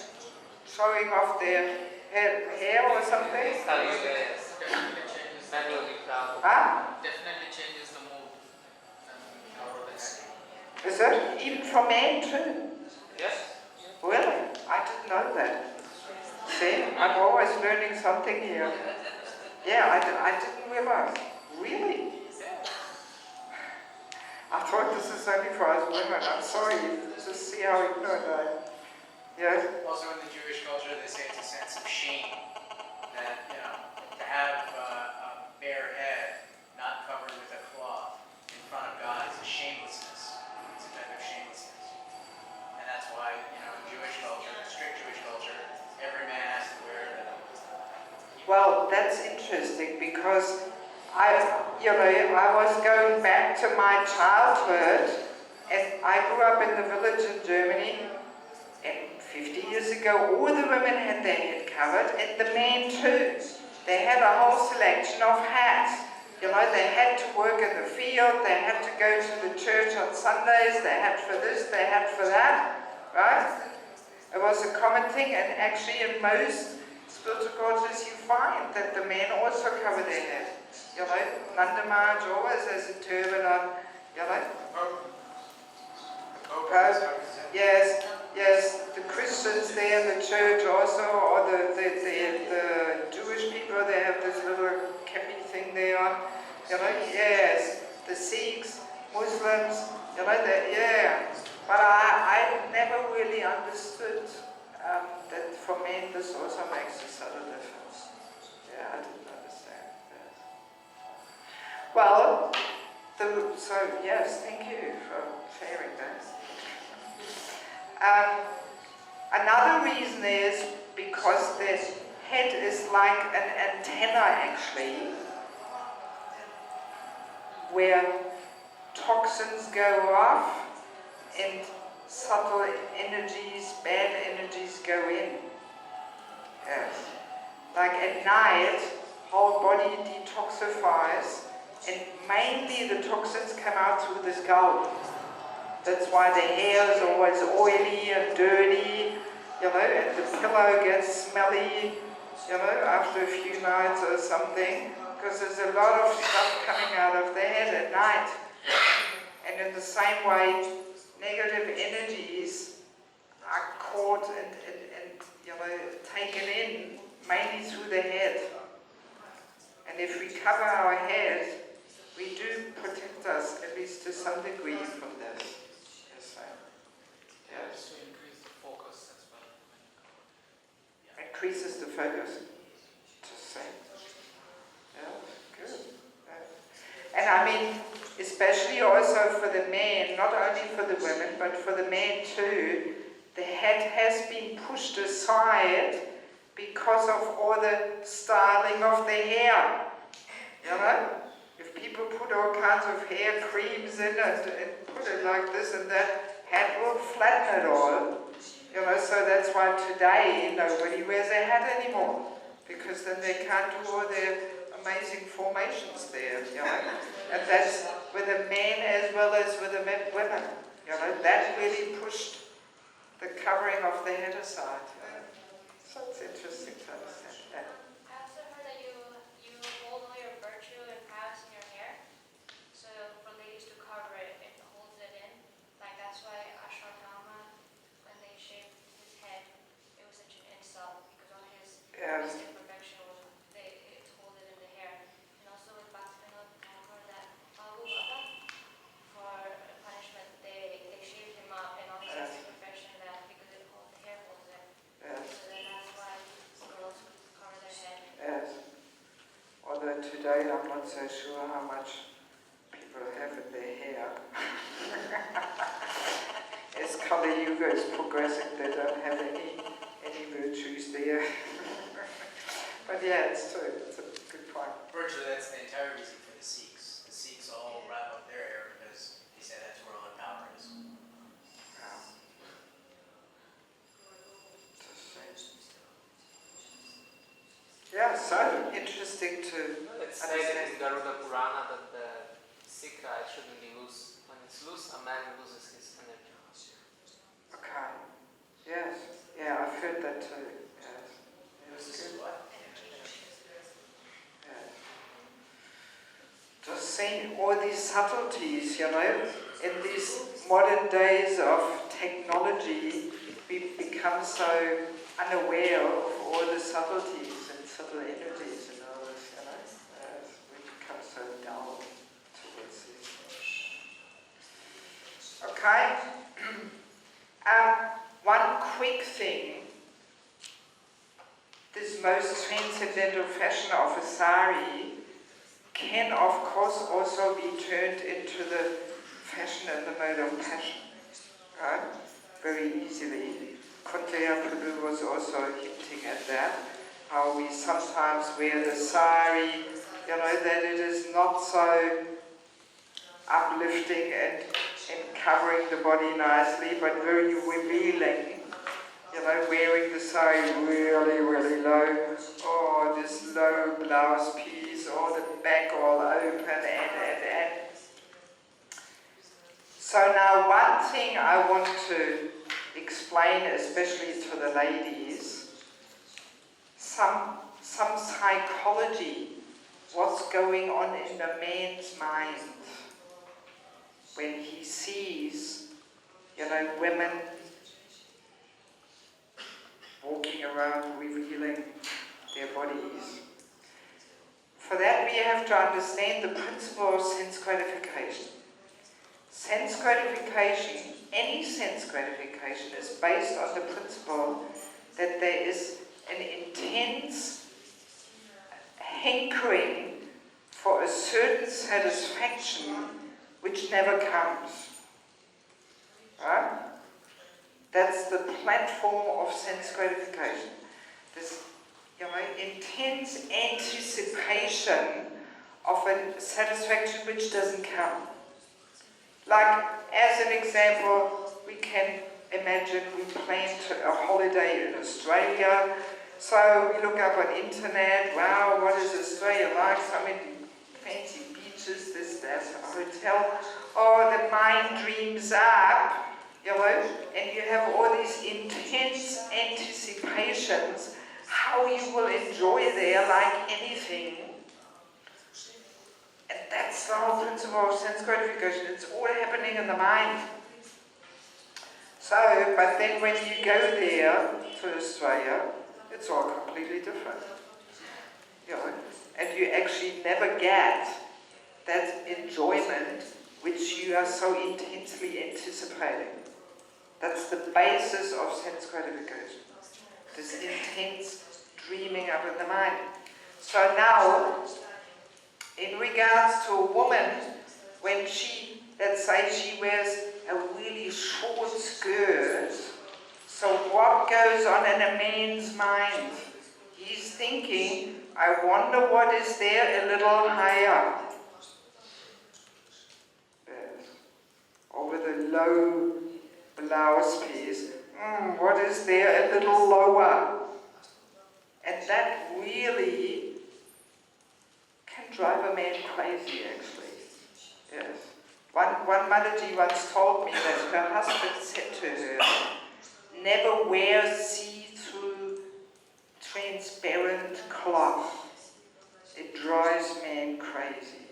showing off their hair or something? Definitely changes. Manually proud. Huh? Definitely changes the mood and cover the head. Is it? Even for men too? Yes. Really? I didn't know that. See, I'm always learning something here. Yeah, I didn't realize. Really? I thought this is only for us women. I'm sorry. Just see how ignorant I am. Yes? Also in the Jewish culture, they say it's a sense of shame that, to have a bare head not covered with a cloth in front of God is a shamelessness. It's a type of shamelessness. And that's why, in Jewish culture, strict Jewish culture, every man has to wear it. Well, that's interesting because I was going back to my childhood, and I grew up in the village in Germany, in 50 years ago, all the women had their head covered, and the men too. They had a whole selection of hats. You know, they had to work in the field, they had to go to the church on Sundays, they had for this, they had for that, right? It was a common thing, and actually in most spiritual cultures you find that the men also cover their head. You know, Nanda Maharaj always has a turban on, you know. Yes, yes, the Christians there in the church also, or the Jewish people, they have this little kepi thing there on, you know, yes, the Sikhs, Muslims, you know, yeah, but I never really understood that for men this also makes a subtle difference. Yeah, I didn't understand that. Well, so yes, thank you for sharing that. Another reason is because the head is like an antenna actually, where toxins go off and subtle energies, bad energies go in. Yes. Like at night, whole body detoxifies, and mainly the toxins come out through the scalp. That's why the hair is always oily and dirty, you know, and the pillow gets smelly, you know, after a few nights or something, because there's a lot of stuff coming out of the head at night. And in the same way, negative energies are caught and you know, taken in mainly through the head. And if we cover our head, we do protect us, at least to some degree, from this. Yes. To increase the focus as well. Increases the focus. Just saying. Yeah, good. Yeah. And I mean, especially also for the men, not only for the women, but for the men too, the head has been pushed aside because of all the styling of the hair. You know? If people put all kinds of hair creams in and put it like this and that, hat will flatten it all. You know, so that's why today nobody wears a hat anymore, because then they can't do all their amazing formations there, you know. And that's with the men as well as with the women. You know, that really pushed the covering of the head aside. You know? So it's interesting to understand that. I also heard that you hold all your virtue and prowess in your hair. So for ladies to cover it, it holds it in. Like that's why Ashwatthama, when they shaved his head, it was such an insult because all his mystic perfection was it hold it in the hair. And also with Bhaktivinoda Thakur, that Babu Baba, for punishment, they shaved him up and all his mystic perfection that because the hair holds it. So then that's why girls cover their head. Yes. Although today I'm not so sure how much people have in their hair. As Kali Yuga is progressing, they don't have any virtues there. But yeah, it's true. It's a good point. Virtually, that's the entire reason for the Sikhs. The Sikhs all wrap up their hair because they say that's where all the power is. Yeah, so interesting to It's stated in Garuda Purana that the Sikh eye shouldn't be loose. When it's loose, a man loses his energy. Okay. Yes. Yeah, I've heard that too. Yes. Yes. This is Good. what? Yes. Just seeing all these subtleties, you know, in these modern days of technology, we become so unaware of all the subtleties and subtle energies and all this, you know. We become so dull towards these things. Okay. One quick thing. This most transcendental fashion of a sari can of course also be turned into the fashion in the mode of passion, right? Very easily. Kunteya Prabhu was also hinting at that, how we sometimes wear the sari, you know, that it is not so uplifting and covering the body nicely, but very revealing, you know, wearing the sari really, really low, or this low blouse piece, or the back all open, and. So now one thing I want to explain, especially to the ladies, some psychology, what's going on in the man's mind when he sees, you know, women walking around revealing their bodies. For that we have to understand the principle of sense gratification. Sense gratification, any sense gratification, is based on the principle that there is an intense hankering for a certain satisfaction which never comes. Right? That's the platform of sense gratification. This, you know, intense anticipation of a satisfaction which doesn't come. Like, as an example, we can imagine we planned a holiday in Australia, so we look up on internet, wow, what is Australia like? So many fancy beaches, this, that, a hotel. Oh, the mind dreams up, you know, and you have all these intense anticipations, how you will enjoy there like anything. And that's the whole principle of sense gratification. It's all happening in the mind. So, but then when you go there to Australia, it's all completely different. You know, and you actually never get that enjoyment which you are so intensely anticipating. That's the basis of sense gratification. This intense dreaming up in the mind. So now, in regards to a woman, when she, let's say she wears a really short skirt, so what goes on in a man's mind? He's thinking, I wonder what is there a little higher. Yes. Over the low blouse piece, what is there a little lower? And that really can drive a man crazy, actually. Yes. One Mataji once told me that her husband said to her, never wear see-through transparent cloth. It drives men crazy.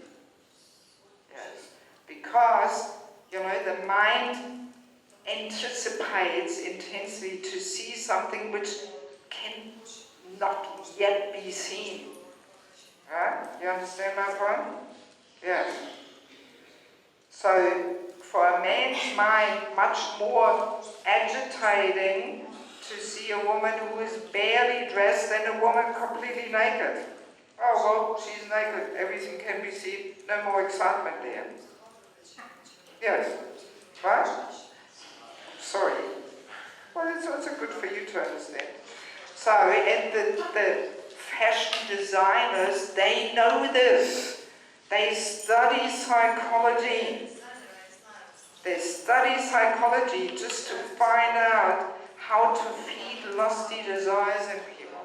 Yes. Because, you know, the mind anticipates intensely to see something which can not yet be seen. Right? You understand my point? Yeah. So, for a man's mind, much more agitating to see a woman who is barely dressed than a woman completely naked. Oh, well, she's naked, everything can be seen, no more excitement there. Yes. Right? Sorry. Well, it's also good for you to understand. So, and the fashion designers, they know this. They study psychology. They study psychology just to find out how to feed lusty desires in people.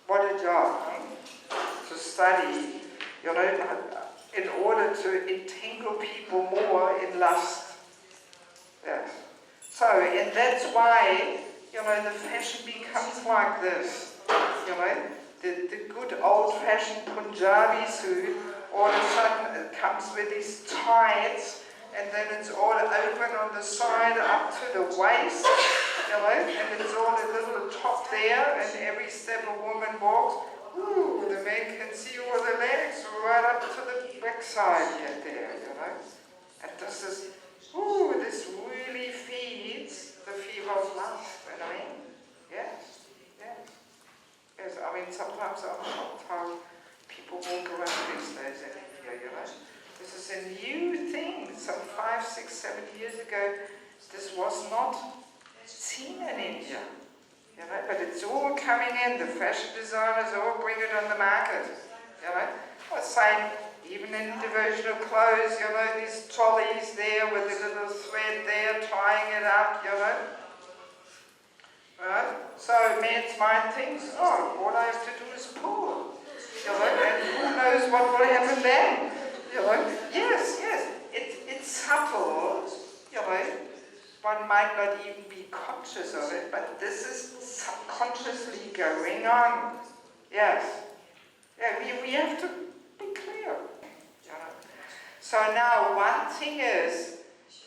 What a job, to study, you know, in order to entangle people more in lust. Yes. So, and that's why, you know, the fashion becomes like this. You know, the good old-fashioned Punjabi suit, all of a sudden it comes with these tights, and then it's all open on the side up to the waist, you know, and it's all a little top there, and every step a woman walks, ooh, the man can see all the legs right up to the backside yet there, you know. And this is, ooh, this really feeds the fever of lust, you know. Yes, yes. Yes, I mean, sometimes I'm shocked how people walk around these days in India, you know. This is a new thing. Some 5, 6, 7 years ago, this was not seen in India, you know. But it's all coming in. The fashion designers all bring it on the market, you know. Well, same, even in devotional clothes, you know, these trolleys there with a little thread there, tying it up, you know. Right? So man's mind thinks, oh, all I have to do is pull. And who knows what will happen then? Yes, it's subtle, one might not even be conscious of it, but this is subconsciously going on. Yes. Yeah, we have to be clear. So now one thing is,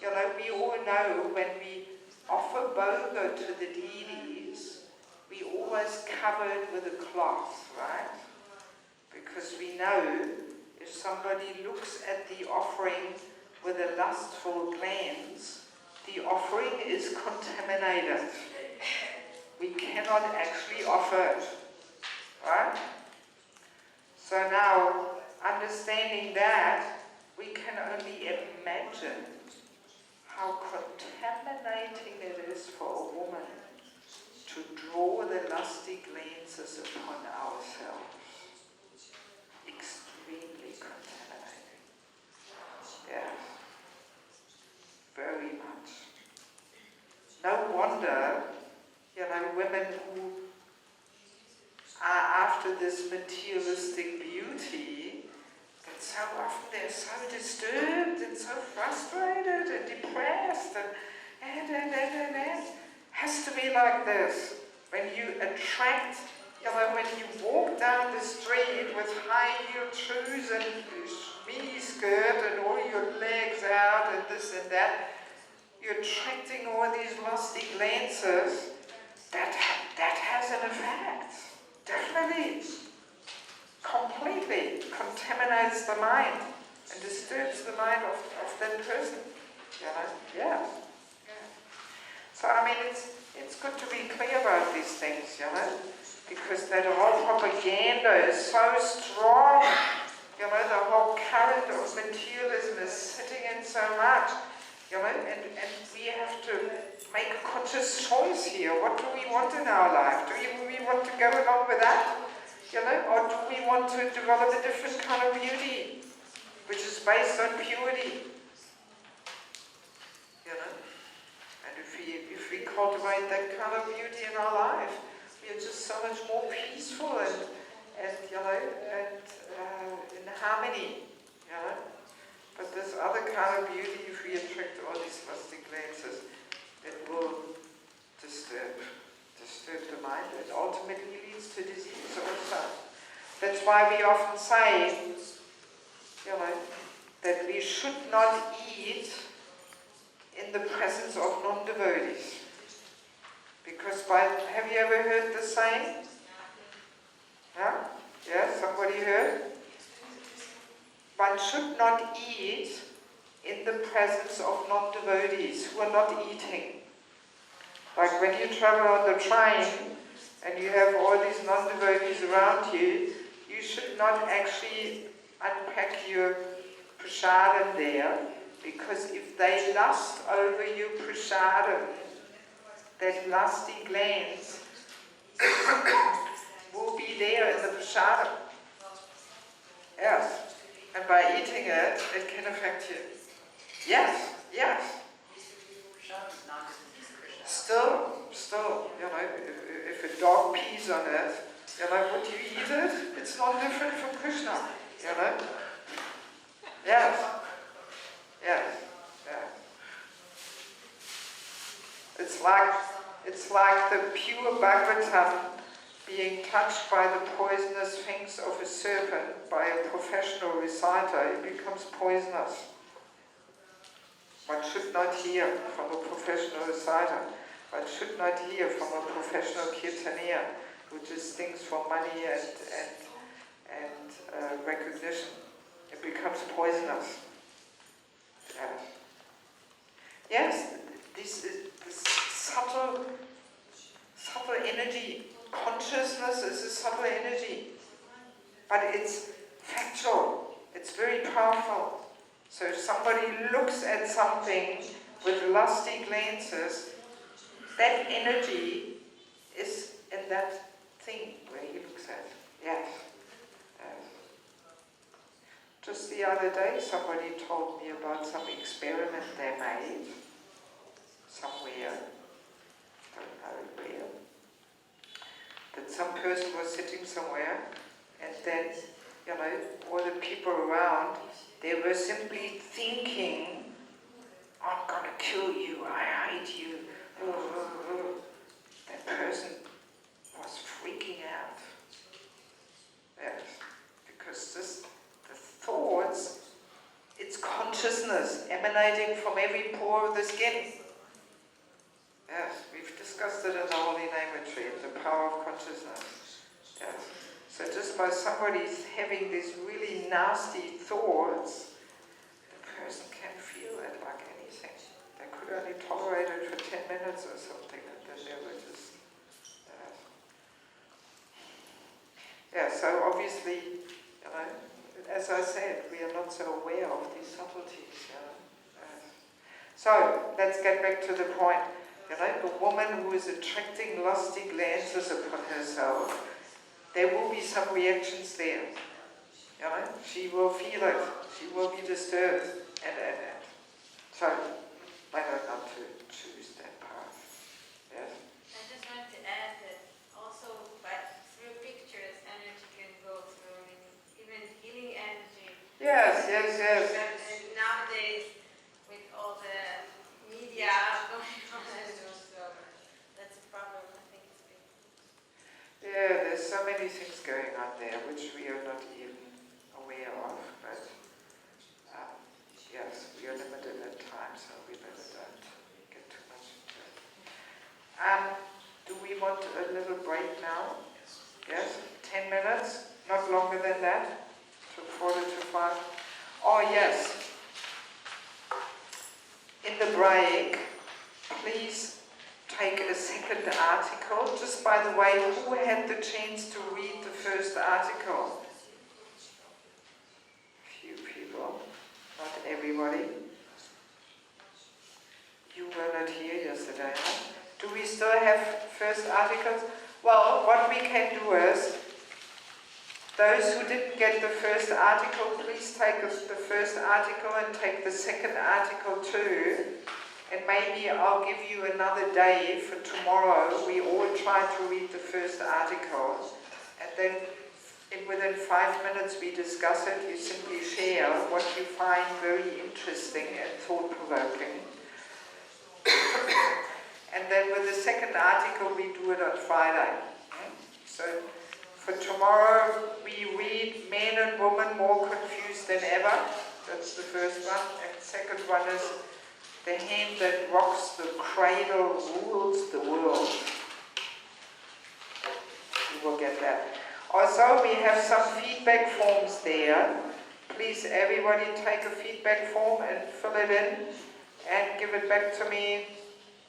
we all know when we offer boga to the deities, we always cover it with a cloth, right? Because we know if somebody looks at the offering with a lustful glance, the offering is contaminated. We cannot actually offer it, right? So now, understanding that, we can only imagine how contaminating it is for a woman to draw the lusty glances upon ourselves. Extremely contaminating. Yes. Very much. No wonder, women who are after this materialistic beauty, that so often they're so disturbed and so frustrated and depressed and has to be like this. When you attract, when you walk down the street with high-heeled shoes and mini skirt and all your legs out and this and that, you're attracting all these lusty glances. That has an effect. Definitely. Completely contaminates the mind and disturbs the mind of that person. Yeah. So it's good to be clear about these things, because that whole propaganda is so strong. The whole current of materialism is sitting in so much. And we have to make a conscious choice here. What do we want in our life? Do we want to go along with that? Or do we want to develop a different kind of beauty, which is based on purity? And if we cultivate that kind of beauty in our life, we are just so much more peaceful and in harmony. But this other kind of beauty, if we attract all these lusty glances, it will disturb the mind, and ultimately leads to disease also. That's why we often say, that we should not eat in the presence of non-devotees. Because have you ever heard the saying? Yeah? Yeah, somebody heard? One should not eat in the presence of non-devotees who are not eating. Like when you travel on the train and you have all these non-devotees around you, you should not actually unpack your prasadam there, because if they lust over your prasadam, that lusty glance will be there in the prasadam. Yes. And by eating it, it can affect you. Yes. Still, if a dog pees on it, would you eat it? It's not different from Krishna, Yes. It's like the pure Bhagavatam being touched by the poisonous fangs of a serpent by a professional reciter. It becomes poisonous. One should not hear from a professional reciter. One should not hear from a professional kirtaniya who just thinks for money and recognition. It becomes poisonous. Yes, this is this subtle energy. Consciousness is a subtle energy, but it's factual. It's very powerful. So if somebody looks at something with lusty glances, that energy is in that thing where he looks at. Yes. Just the other day, somebody told me about some experiment they made somewhere. Don't know where. somewhere, and then, you know, all the people around, they were simply thinking, I'm gonna kill you, I hate you. That person was freaking out. Yes, because the thoughts, it's consciousness emanating from every pore of the skin. Yes, we've discussed it in the Holy Name Retreat, the power of consciousness. Yes. So just by somebody having these really nasty thoughts, the person can feel it like anything. They could only tolerate it for 10 minutes or something, and then they were just... yeah, so obviously, you know, as I said, we are not so aware of these subtleties. You know? So, let's get back to the point. You know, the woman who is attracting lusty glances upon herself, there will be some reactions there. You know, she will feel it. She will be disturbed. And. So, better not to choose that path. Yes? I just wanted to add that also, but through pictures, energy can go through, even healing energy. Yes. And nowadays, with all the media going on, that's a problem. I think it's big. Yeah, there's so many things going on there which we are not even aware of, but yes, we are limited at time, so we better don't get too much into it. Do we want a little break now? Yes? 10 minutes? Not longer than that? To 4 to 5? Oh yes. In the break, please take a second article. Just by the way, who had the chance to read the first article? Few people, not everybody. You were not here yesterday, huh? Do we still have first articles? Well, what we can do is, those who didn't get the first article, please take the first article and take the second article too. And maybe I'll give you another day for tomorrow. We all try to read the first article. And then within 5 minutes we discuss it. You simply share what you find very interesting and thought-provoking. And then with the second article we do it on Friday. So for tomorrow we read Men and Women More Confused Than Ever. That's the first one. And the second one is The Hand That Rocks the Cradle Rules the World. You will get that. Also, we have some feedback forms there. Please, everybody take a feedback form and fill it in and give it back to me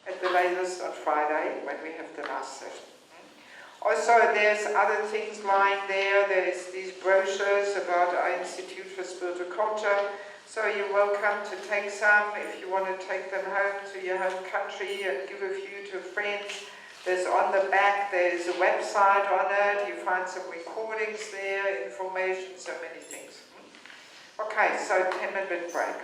at the latest on Friday when we have the last session. Also, there's other things lying there. There's these brochures about our Institute for Spiritual Culture. So you're welcome to take some if you want to take them home to your home country and give a few to friends. There's on the back, there's a website on it. You find some recordings there, information, so many things. Okay, so 10-minute break.